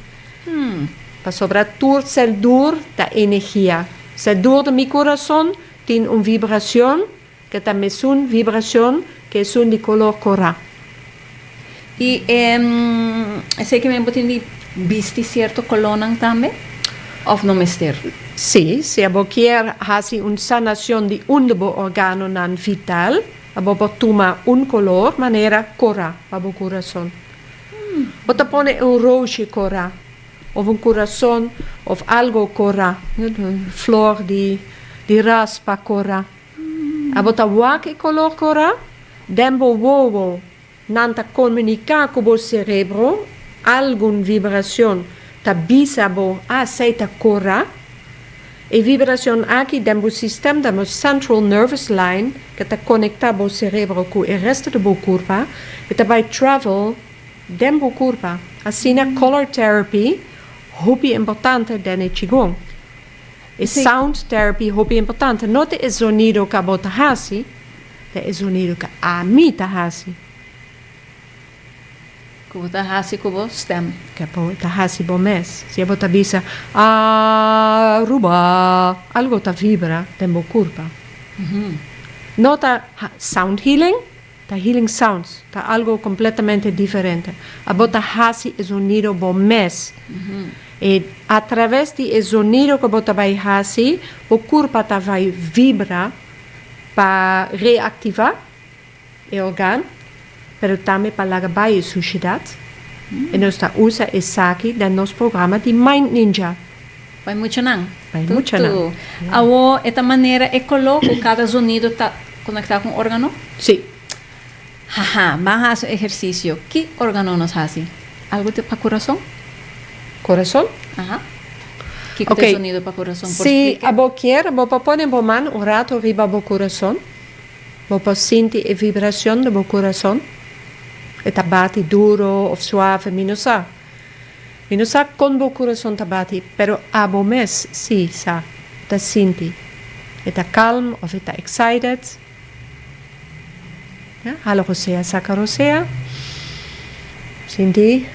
B: Pa sobre tur cel dur da energia. Cel dur de mi corazón tiene una vibración que también es una vibración que es un de color cora.
A: E sei que me botin de viste certo colonan também? Of no mister?
B: Sí, si abo quiere hacer una sanación de un organo nan vital, abo toma un color manera cora abo corazón. O te pone un roosje cora, of un corazón, of algo cora, een flor die raspa cora. Abo ta wake color cora, dembo wowo, nanta comunica con cerebro, algun vibración, ta bisabo a seita cora, e vibración aqui dembo sistema dembo central nervous line, que ta conecta bo cerebro con el resto de bo curva, e ta by travel, dembo curva. Asina color therapy, hobby importante dene qigong. E sound therapy, hobby importante. No te es sonido ka bota hasi, te es sonido ka amita hasi.
A: Kubo ta hasi kubo stem.
B: Ka bota hasi bo mes. Si bota bisa, ruba, algo ta vibra, dembo curva. No ta sound healing, ta healing sounds, ta algo completamente diferente. A bota hasi es sonido bo mes. E a través de sonido que bota vai hasi, o corpo ta vai vibra para reactivar o organo, pero também para lagar a sujidade. E nós usa esse saki do nosso programa de Mind Ninja.
A: Vai muito não.
B: Vai muito não.
A: Awo, esta maneira é coloco cada sonido tá conectado com o órgano?
B: Sim.
A: Haha, vamos a exercício. Que órgano nos hace? Algo para coração?
B: Coração?
A: Ajá. Que
B: Ok.
A: sonido para coração?
B: Se a bo quer, bo pa pone bo man un rato riba bo coração. Bo pa senti a vibração do bo coração. E ta bate duro of suave, minosa. Minosa con bo coração ta bate, pero a bo mes, si, sa, ta senti. E ta calm of e ta excited. Ja, halo rosea, saca rosea. Senti,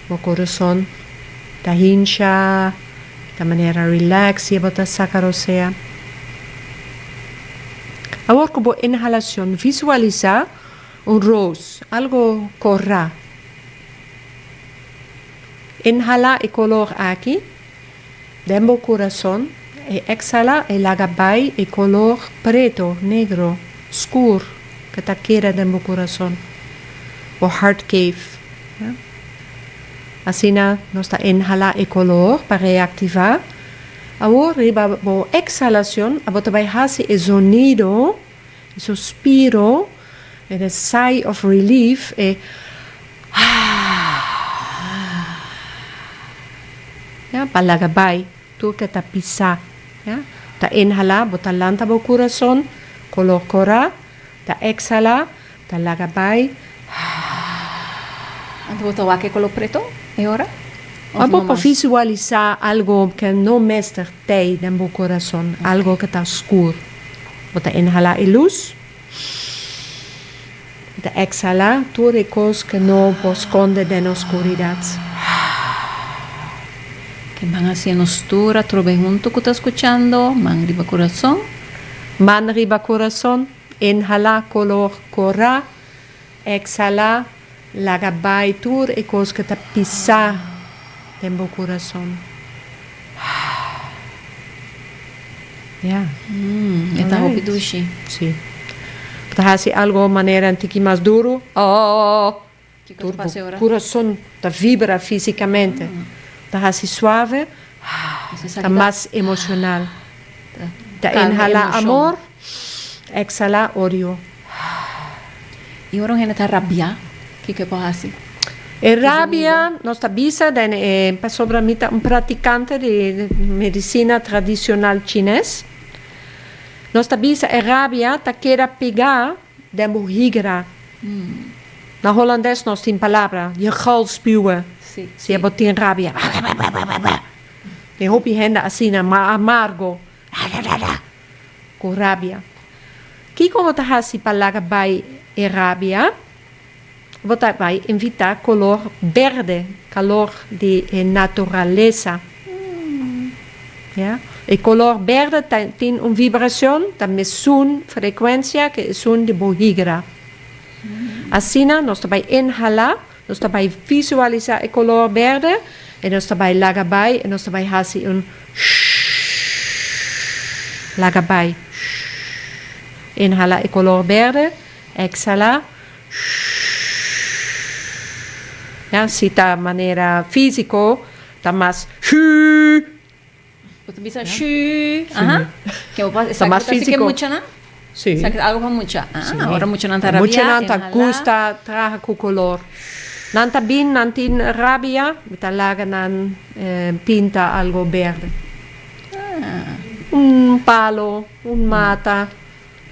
B: bo coração ta hincha, da maneira relax, e bota saca rosea. Agora, como inhalação, visualizar um rose, algo corra. Inhala e color aqui, dentro do coração, e exhala e lagabai e color preto, negro, escuro, que está queira dentro do coração. O heart cave. Ja? Assim, nós está inhala e color para reactivar. Agora, riba bo exhalação, a bota vai fazer o sonido, o suspiro, e o sigh of relief, e ja, para lagabai, tu que ta pisar, ja, ta inhala, bota lanta bo coração, color cora, ta exhala, ta lagabai.
A: Então, botar o que color preto? É hora?
B: Abo para visualizar algo que não mestre tem dentro do coração, algo que está escuro. Bota inhalar a luz. Bota exhalar tudo aquilo que não esconde na oscuridade.
A: Que van haciendo postura, trove junto que está escuchando, man arriba corazón.
B: Man arriba coração, inhalar color cora, exhalar, lagabai tudo aquilo que está pisar Tembo corazón. Ya.
A: Esta
B: Alright.
A: hopi dushi.
B: Sí. Tahasi algo manera un tiki más duro.
A: ¿Qué
B: Turbo
A: pasa ahora?
B: corazón ta vibra físicamente. Tahasi suave, ta más emocional. Ta inhala amor, exhala odio.
A: Y ahora en esta rabia, ¿qué pasa así?
B: E rabia, nostra bisa, sobre mita un practicante de medicina tradicional chinés. Nostra bisa e rabia, ta quera pegar de higra. Na Hollandes nós tem palavra, je gal spuwen.
A: Sí.
B: Se je botin rabia. Je hoop je hende assim, amargo. Com rabia. Kiko wat hasi palavra bij e rabia. Wat vai invitar color verde, calor de natureza. Ja? El color verde tiene una vibración, también es una frecuencia que es una de bohigra. Así nos vai inhalar, nos vai visualizar el color verde, y nos vai lagabay, y nos vai hacer un lagabay. Inhala el color verde, exhala. Ja, si de manera físico, está más
A: Você bisa shu. Ajá. Que pasa?
B: Está más
A: Que
B: físico.
A: mucha, ¿no?
B: Sí.
A: Sabe algo para mucha.
B: Sí.
A: Ahora mucho não tá rabia.
B: Mucho não tá
A: inhala.
B: gusta traga com color. Não tá bem, não tem rabia, tá laga não pinta algo verde. Un palo, un mata,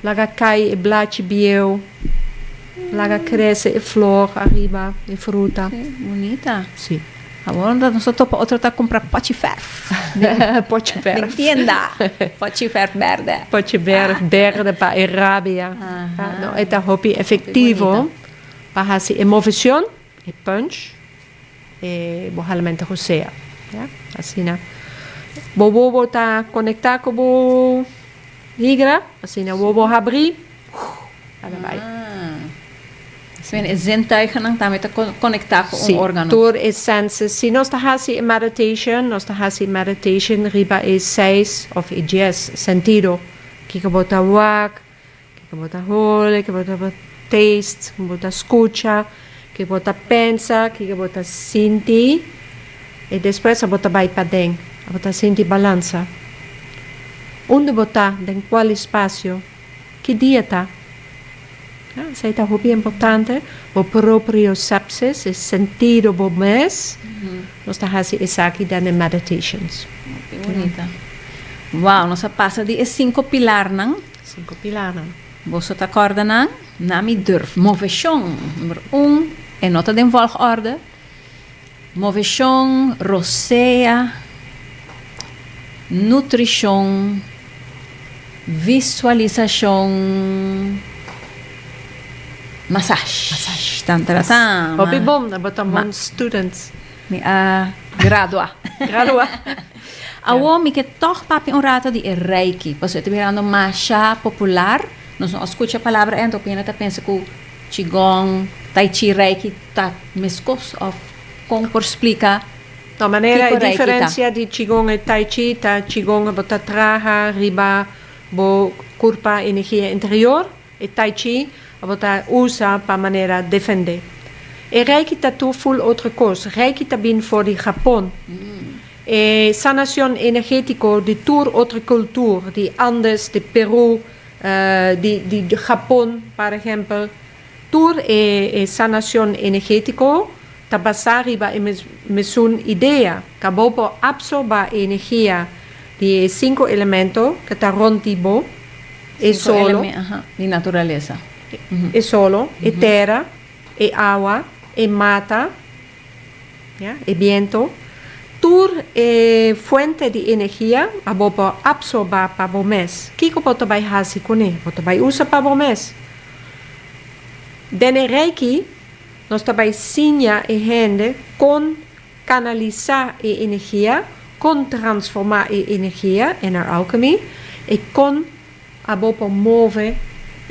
B: laga cai e blaci bieu, laga cresce e flor arriba, e fruta.
A: Sí, bonita.
B: Sì.
A: Agora nós topa outro tá comprar pote ferro.
B: Pote verde.
A: Entenda. Pote ferro verde.
B: Pote verde para a rabia. No, é hobby efetivo para a emoção e punch e realmente rosea. Assim, né? Bobo tá conectar com o higra, assim, né? Bobo abrir. Allebei.
A: Zijn zintuigen dan daarmee te connecten met
B: Sim,
A: een organo.
B: door essência. Se nós estamos em meditation, riba é 6 of é 10 sentido. Que bota wak, que bota hole, que bota taste, que bota escucha, que bota pensa, que bota sentir. E depois a bota vai para dentro, a bota sentir balança. Onde botar, em qual espaço, que dia está? Isso é muito importante. O próprio sepsis, o sentido do mês, nós estamos isso aqui nas meditations.
A: Que bonita. Uau, nós passa de 5 pilar, não?
B: 5 pilares.
A: Você te acorda, não? Nami durf. Moveção. Número 1. É nota de volgorde. Moveção, roceia, nutrição, visualização, massage. Tantaratã.
B: Hobby bom, nós botamos students.
A: Gradua.
B: Gradua.
A: Awo mi que toch papi un rato di reiki. Pues estoy mirando masha popular. No escucha palabra ento que ainda pensa que qigong, tai chi reiki tá mescos of como por explica.
B: De maneira
A: Tipo
B: a
A: reiki
B: diferença de Qigong e Tai Chi, Qigong bota traga, riba, bo curpa energia interior, e Tai Chi bota usa para maneira defender. E Reiki tá tu full outra coisa. Reiki tá bem for de Japão. E sanação energético de toda outra cultura, de Andes, de Peru, de Japão, por exemplo. Tour e sanação energético tá basar riba mesma ideia, que bobo absorba energia de 5 elementos que tá rontibo, e solo,
A: de natureza.
B: e solo, e terra, e água, e mata, yeah, e viento. Tur é fuente de energia, a bobo absorba para o mês. Que boto vai fazer com ele? Boto vai usar para o mês. Dene Reiki, nós também sinha e rende com canalizar a energia, com transformar a energia em alquimia e com a bobo move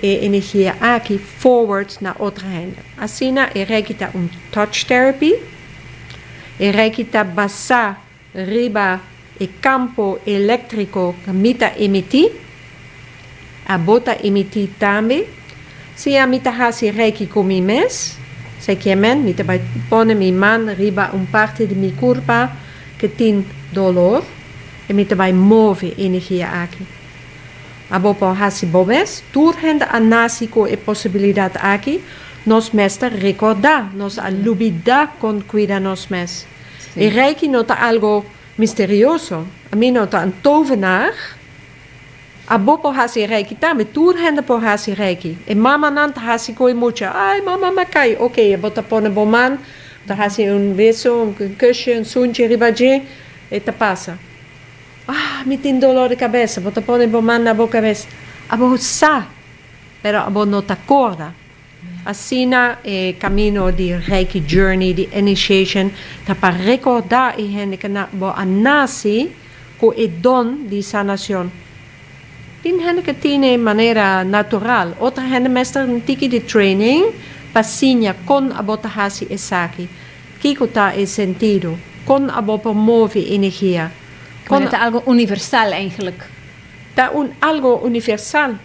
B: a energia aqui forward na outra rende. Assim, a Reiki é touch therapy. E Reiki está basado riba el campo eléctrico que mita emiti, a bota emiti también. Si a mita hasi Reiki con mi mes, se quemen, mita vai pone mi man riba un parte de mi curva que tiene dolor, e mita vai move energia aqui. A bopo hasi bobes, turgende a nasi ko e possibilidad aqui, nos mesta recordar, nos alubida con cuida nos mes.
A: Sí.
B: E Reiki nota algo misterioso. A mí nota een tovenaar. A bopo hasi Reiki tame, turgende po hasi Reiki. E mama nant hasi koi mucha. Ai, mama makai. Oké, bota pone boman, dan hasi un beso, un kusje, un zoentje, ribaje, e te pasa. Ah, me tem dolor de cabeça, bota pone boman na boca cabeça. Abo sa, pero abo no te acorda. Assina e cammino di Reiki Journey, di initiation, ta para recordar e gente que na bo anasi co e don di sanación. Tin gente que tiene manera natural, otra gente mestre un tiki di training, pasinha con abotahasi e saki. Kiko ta e sentido, con abo promove energia.
A: Con het algo universal eigenlijk.
B: Ta algo universal,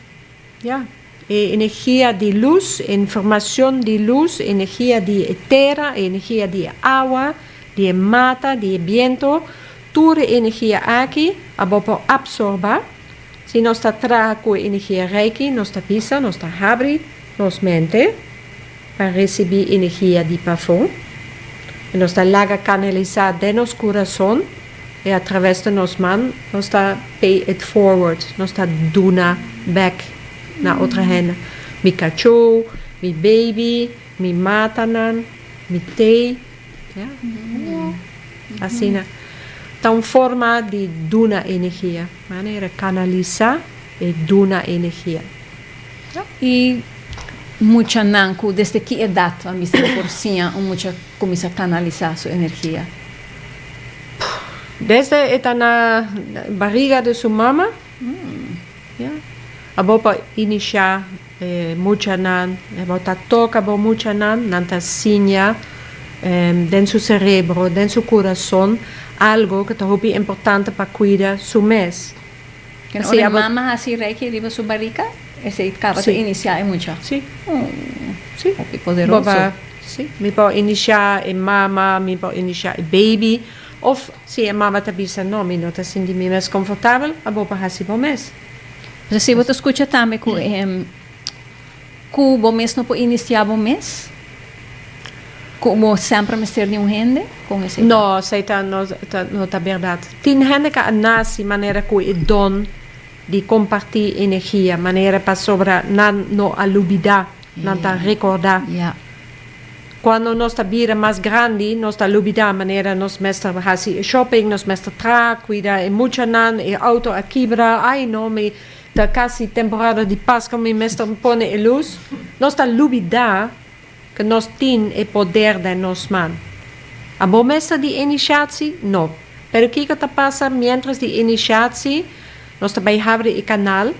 B: ja. Energia de luz, información de luz, energia de tierra, energia de agua, de mata, de viento, toda energia aquí, abopo absorba. Si nos está trago energia Reiki, nos está pisa, nos está abre, nos mente, para recibir energia de pafón. Y nos está laga canalizar de nos corazón, y a través de nos man, nos está pay it forward, nos está duna back. Na otra gente, mi cachorro, mi baby, mi matanan, mi thee, ja? Assim, então forma de duna energia, maneira canalizar e duna energia.
A: E mucha nanku, desde que edad a mí se porcinha mucha comienza a canalizar su energía?
B: Desde está na barriga de sua mama, ja. A bopa iniciar mucha nan, a bota toca bo mucha nan, nanta sinha den su cerebro, den su corazón, algo que te hopi importante para cuidar su mes.
A: Que no le mama así Reiki riba su barriga, ese acaba de iniciar mucho.
B: Sí. Sí.
A: Hopi poderoso.
B: Boba, sí. Mi può iniziare mama, mi può iniziare baby, of si mama te bisa no, mi no te senti mi mes comfortabel, a bopa hasi bo mes.
A: Mas se você escuta também que o bom mês não pode iniciar bom mês, como sempre me ser de rende com esse.
B: No, sei tá no tá verdade. Tem gente que nasce maneira que é dom de compartilhar energia, maneira para sobra não alubidar, não tá recordar.
A: Yeah.
B: Quando nós tá vira mais grande, nós tá alubidar maneira nós mestre hasi shopping, nós mestre tra, cuida e mucha nan e auto a quebra, ai no me da casi temporada de Páscoa me mestre pone e luz, nós tá alubidar que nós tem e poder de nos man. A bom mestre de iniciatie? No. Pero que tá passa mientras de iniciatie, nós também abre o canal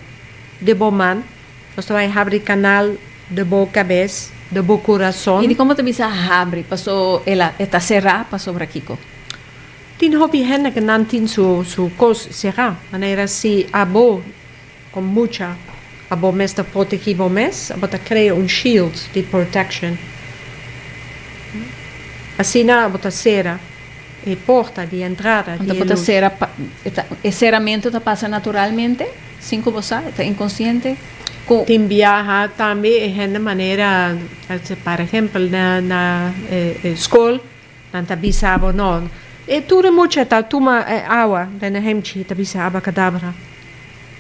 B: de bom man, nós também abre o canal de boa cabeça, de bom coração.
A: E como te bisa abre, passou ela está cerrada, passou para Kiko.
B: Tem hobby gente que não tem su cos cerrada, maneira se abo com mucha abo mestre proteger bom mes, abo ta crea shield de protection. Assim na abo ta cera e porta de entrada.
A: Então pode ser o ceramento te passa naturalmente, sem que você está inconsciente.
B: Tem viaja também de maneira, por exemplo, na escola, não te bisabo não. E tudo muito tá toma água, na hemchi te bisabo cadabra.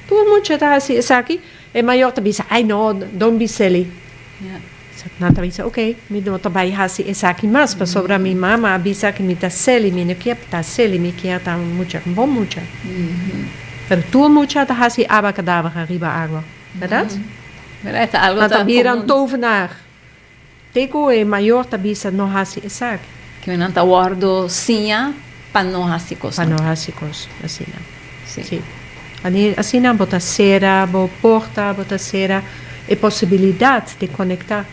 B: Tudo muito tá assim, aqui é maior te bisa, ai não, don't be silly. Não te bisa, ok, me não te vai assim, essa aqui mais para sobra minha mama, bisa que me tá silly, me não quer tá silly, me quer tá muito bom muito. Pero tudo muito tá assim, abacadabra riba água. Verdade?
A: Verdade, algo
B: dat hier een tovenaar. Teko é maior tabisa no hasi esak.
A: Que não tá guardo sinha para não hasicos.
B: Para não hasicos, assim não. Sim. Assim não bota cera, bota porta, bota cera, é possibilidade de conectar.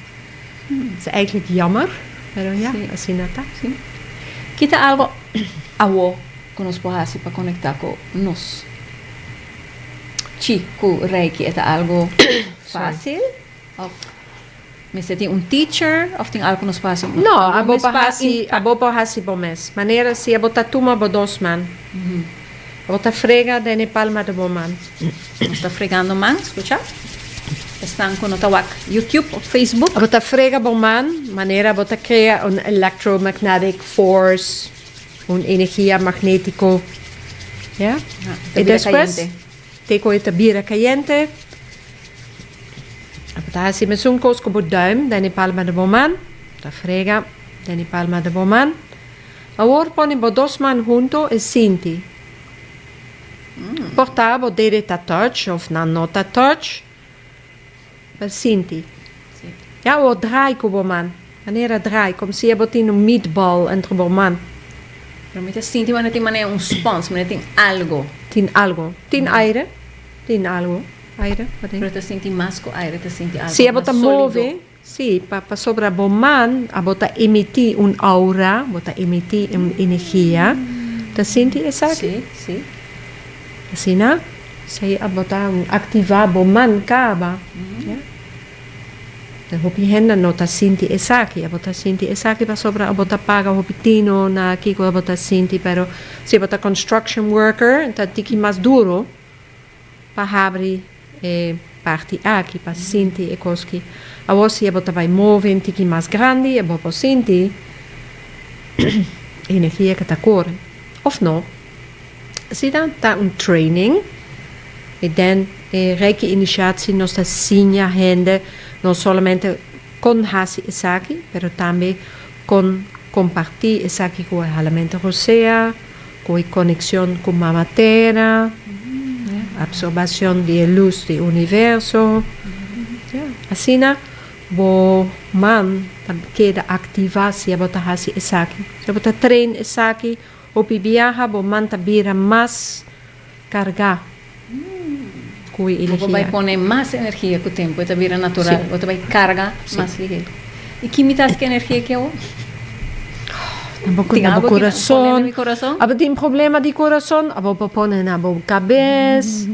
B: Het is eigenlijk jammer, maar ja, assim não tá.
A: Sim. Kita algo awo que nos puede hacer para conectar con nos. Chico Reiki es algo fácil. Of me tem um teacher of tem algo que nos passa?
B: No, abopa hasi bomes. Maneira se abota tuma bodosman. Abota frega de palma de boman.
A: Está fregando man, escucha? Estão com o tawak YouTube ou Facebook.
B: Abota frega boman, maneira abota crea un electromagnetic force, energia magnético. Ja? E después, teko ita bira caliente. Hasi met zo'n koos op het duim, dan palma de boman, da frega, dan palma de boman. Ahora pone bodosman junto e sinti. Portabo dede ta touch of na nota touch, per sinti. Ja, o draai ko boman. Wanneer draai, como se botin een meatball entre boman.
A: Pero me sinti, mas não tem maneira spons, mas tem algo.
B: Tin algo, tin aire, tin algo. Aire,
A: pero te senti mais com aire, te senti algo.
B: Se bota move, sim, para sobre a boman, a bota emitir aura, bota emitir energia. Te senti essa aqui?
A: Sim.
B: Assim, né? Se a bota ativar boman caba. De hopi henda no te senti essa aqui, a bota senti essa aqui para sobre a bota paga hopi tino na kiko a bota senti, pero se bota construction worker, tá tiki mais duro para abrir parte aqui para sentir e coski. A você bota vai mover tiki mais grande, e bota sentir energia que tá correndo. Of não. Se dan tá training, e dan Reiki initiatie nos tá sinha hende, não somente com hasi esaki, pero também com compartir esaki com a elemento rosea, com a conexão com a matéria. Absorbación de luz del universo. Así bo man queda activa si bota hasi esaki. Si bota train esaki opi viaja bo man tabira más carga. Kui energia.
A: Vai poner mais energia com o tempo, é tabira natural, ou vai carga mais ligeiro. E que mitas que energia que é?
B: Tem algo coração. Aber tem problema de coração, aber popone na bo cabeça.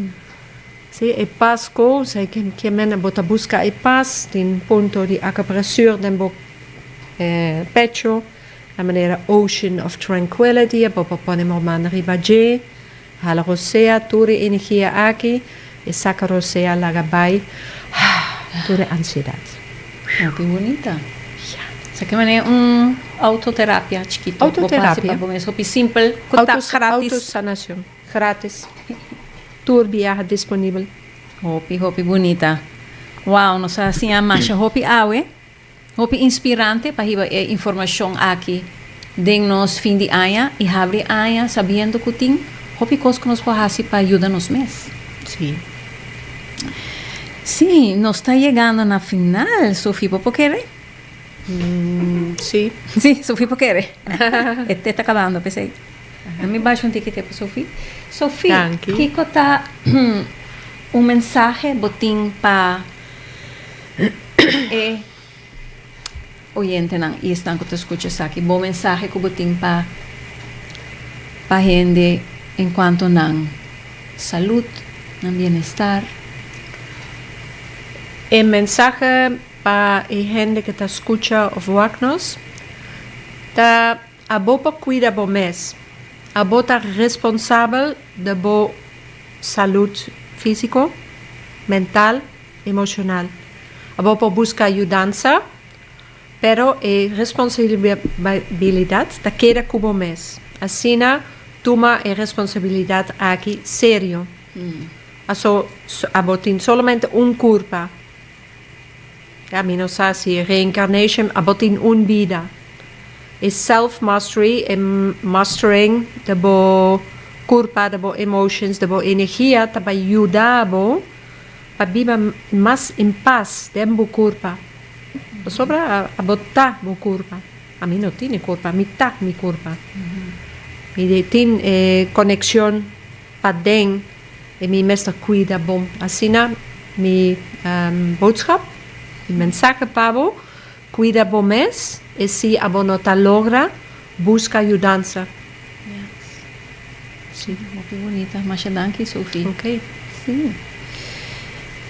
B: Se é pasco, sei que mena bota busca e paz, tem ponto de acupressure den bo pecho, a maneira ocean of tranquility, bo popone mo man ribaje, hala rosea, turi energia aqui, e saca rosea lagabai, turi ansiedade.
A: Oh, que bonita. Isso aqui é autoterapia chiquito.
B: Autoterapia.
A: Hopi simples, gratis.
B: Autosanação. Grátis. Turbiar disponível.
A: Hopi bonita. Wow, nós assim a marcha hopi awe. Hopi inspirante para a informação aqui. Den nos fim de ano e abre ano sabendo que tem hopi coisas que nos pode fazer para ajudar nos mês.
B: Sim.
A: Sim, nós está chegando na final, Sofia, por querer?
B: Sim.
A: Sim, Sofia, por querer. Este está acabando, pensei. Me baixo um ticket para Sofia. Sofia, que está mensaje botim para oyente não e estão que te escuchas aqui. Bom mensaje que botim para gente enquanto não saúde, não bem-estar.
B: El mensaje para la gente que te escucha o nos, ta abopa cuida bo mes, abota responsable de bo salud físico, mental, emocional. Abopa busca ayudanza, pero responsabilidad ta queda como mes. Así na toma responsabilidad aquí serio. Also abotin solamente un culpa. Ja, no sé si reincarnation abotin un vida. Es self-mastery en mastering de bo culpa, de bo emotions, de bo energía, te va ayudar para vivir más en paz de bo culpa. Sobra abotar bo culpa. A mí no tiene culpa, mitad mi culpa. Mi tiene conexión para den y mi meester cuida bom. Así na mi boodschap. El mensaje, Pablo, cuida bomes, y si abonota logra, busca ayudanza.
A: Sí, muy bonita. Masha danki, Sophie.
B: Ok.
A: Sí.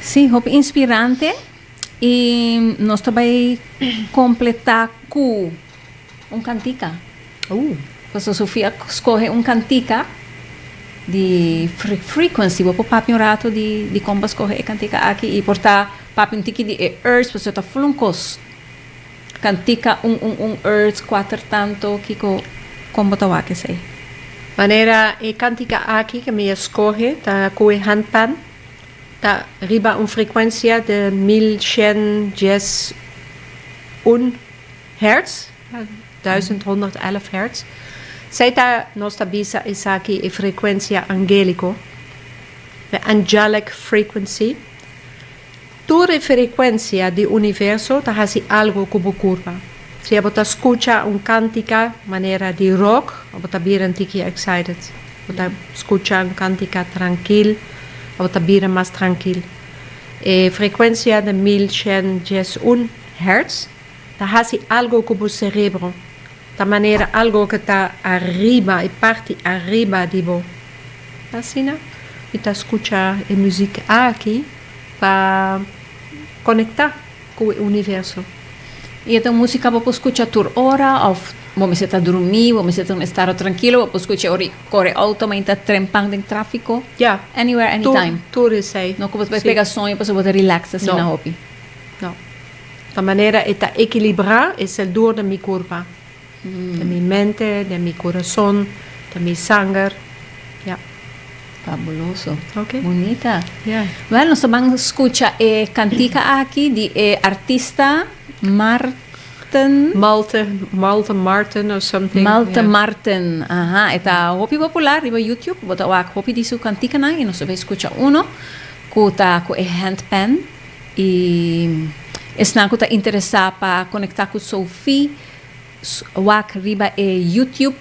A: Sí, hope inspirante. E nós também completar com cantica. Porque a Sofia escolhe cantica de frequency. Vou papi rato de como escolher cantica aqui e portar papi tiki de earth, porque está fluncos. Cantica earth, 4 tanto, kiko como tá que sei.
B: Maneira e cantica aqui que me escolhe, tá com handpan. Está arriba una frecuencia de 1111 Hertz, 1111 Hertz. Zeta nostra bisa is aquí e frecuencia angelico, the angelic frequency. Tu frecuencia di universo ta hasi algo como curva. Si abota escucha un cantica manera di rock, abota bien tiki excited. Abota escucha un cantica tranquil. O tabira más tranquilo. Frecuencia de 1111 Hertz, da hasi algo como el cerebro. De manera algo que está arriba, y parte arriba de vos. Así, ¿no? Y te escucha música aquí para conectar con el universo.
A: E esta música você escuta por hora ou você está dormindo, você está em estado tranquilo, você escuta corre auto, mas está trempando em tráfico.
B: Yeah.
A: Anywhere, anytime.
B: Tudo isso aí.
A: Não como você pega sonho, você pode relaxar assim na hobby.
B: Não. De maneira está equilibrar é o dor da minha curva. Da minha mente, da meu coração, da minha sangue. Yeah.
A: Fabuloso.
B: Ok.
A: Bonita.
B: Yeah.
A: Well, nós vamos escutar cantica aqui de artista Malte
B: Martin or something.
A: Malte Martin. Aha, eta hopi popular riba YouTube, bota wak hopi di su cantica na e nós vamos escutar uno kuta ko handpan e esna kuta interessa pa conectar com Sophie wak riba YouTube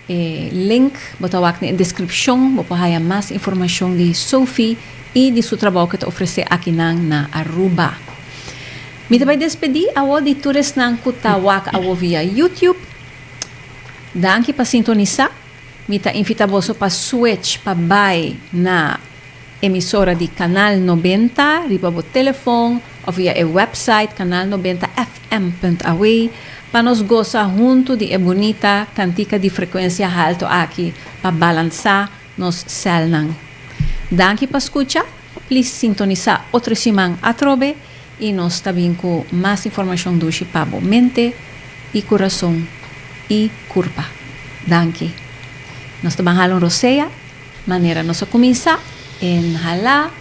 A: link, bota wak na description, bota haya mais informação de Sophie e de seu trabalho que te oferece aqui na Aruba. Me vai despedir a auditores nang kutawak a via YouTube. Danke para sintonizar. Me ta invita você para switch para bay na emissora de Canal 90, riba o telefone ou via o website canal90fm.aw para nos gozar junto de bonita cantica de frequência alto aqui para balançar nos cel nang. Danke para escuchar. Please sintonizar outro semana a trobe. E nós também com mais informação do para mente e coração e corpo. Danke. Nós também halon roseia, maneira nós começar em halar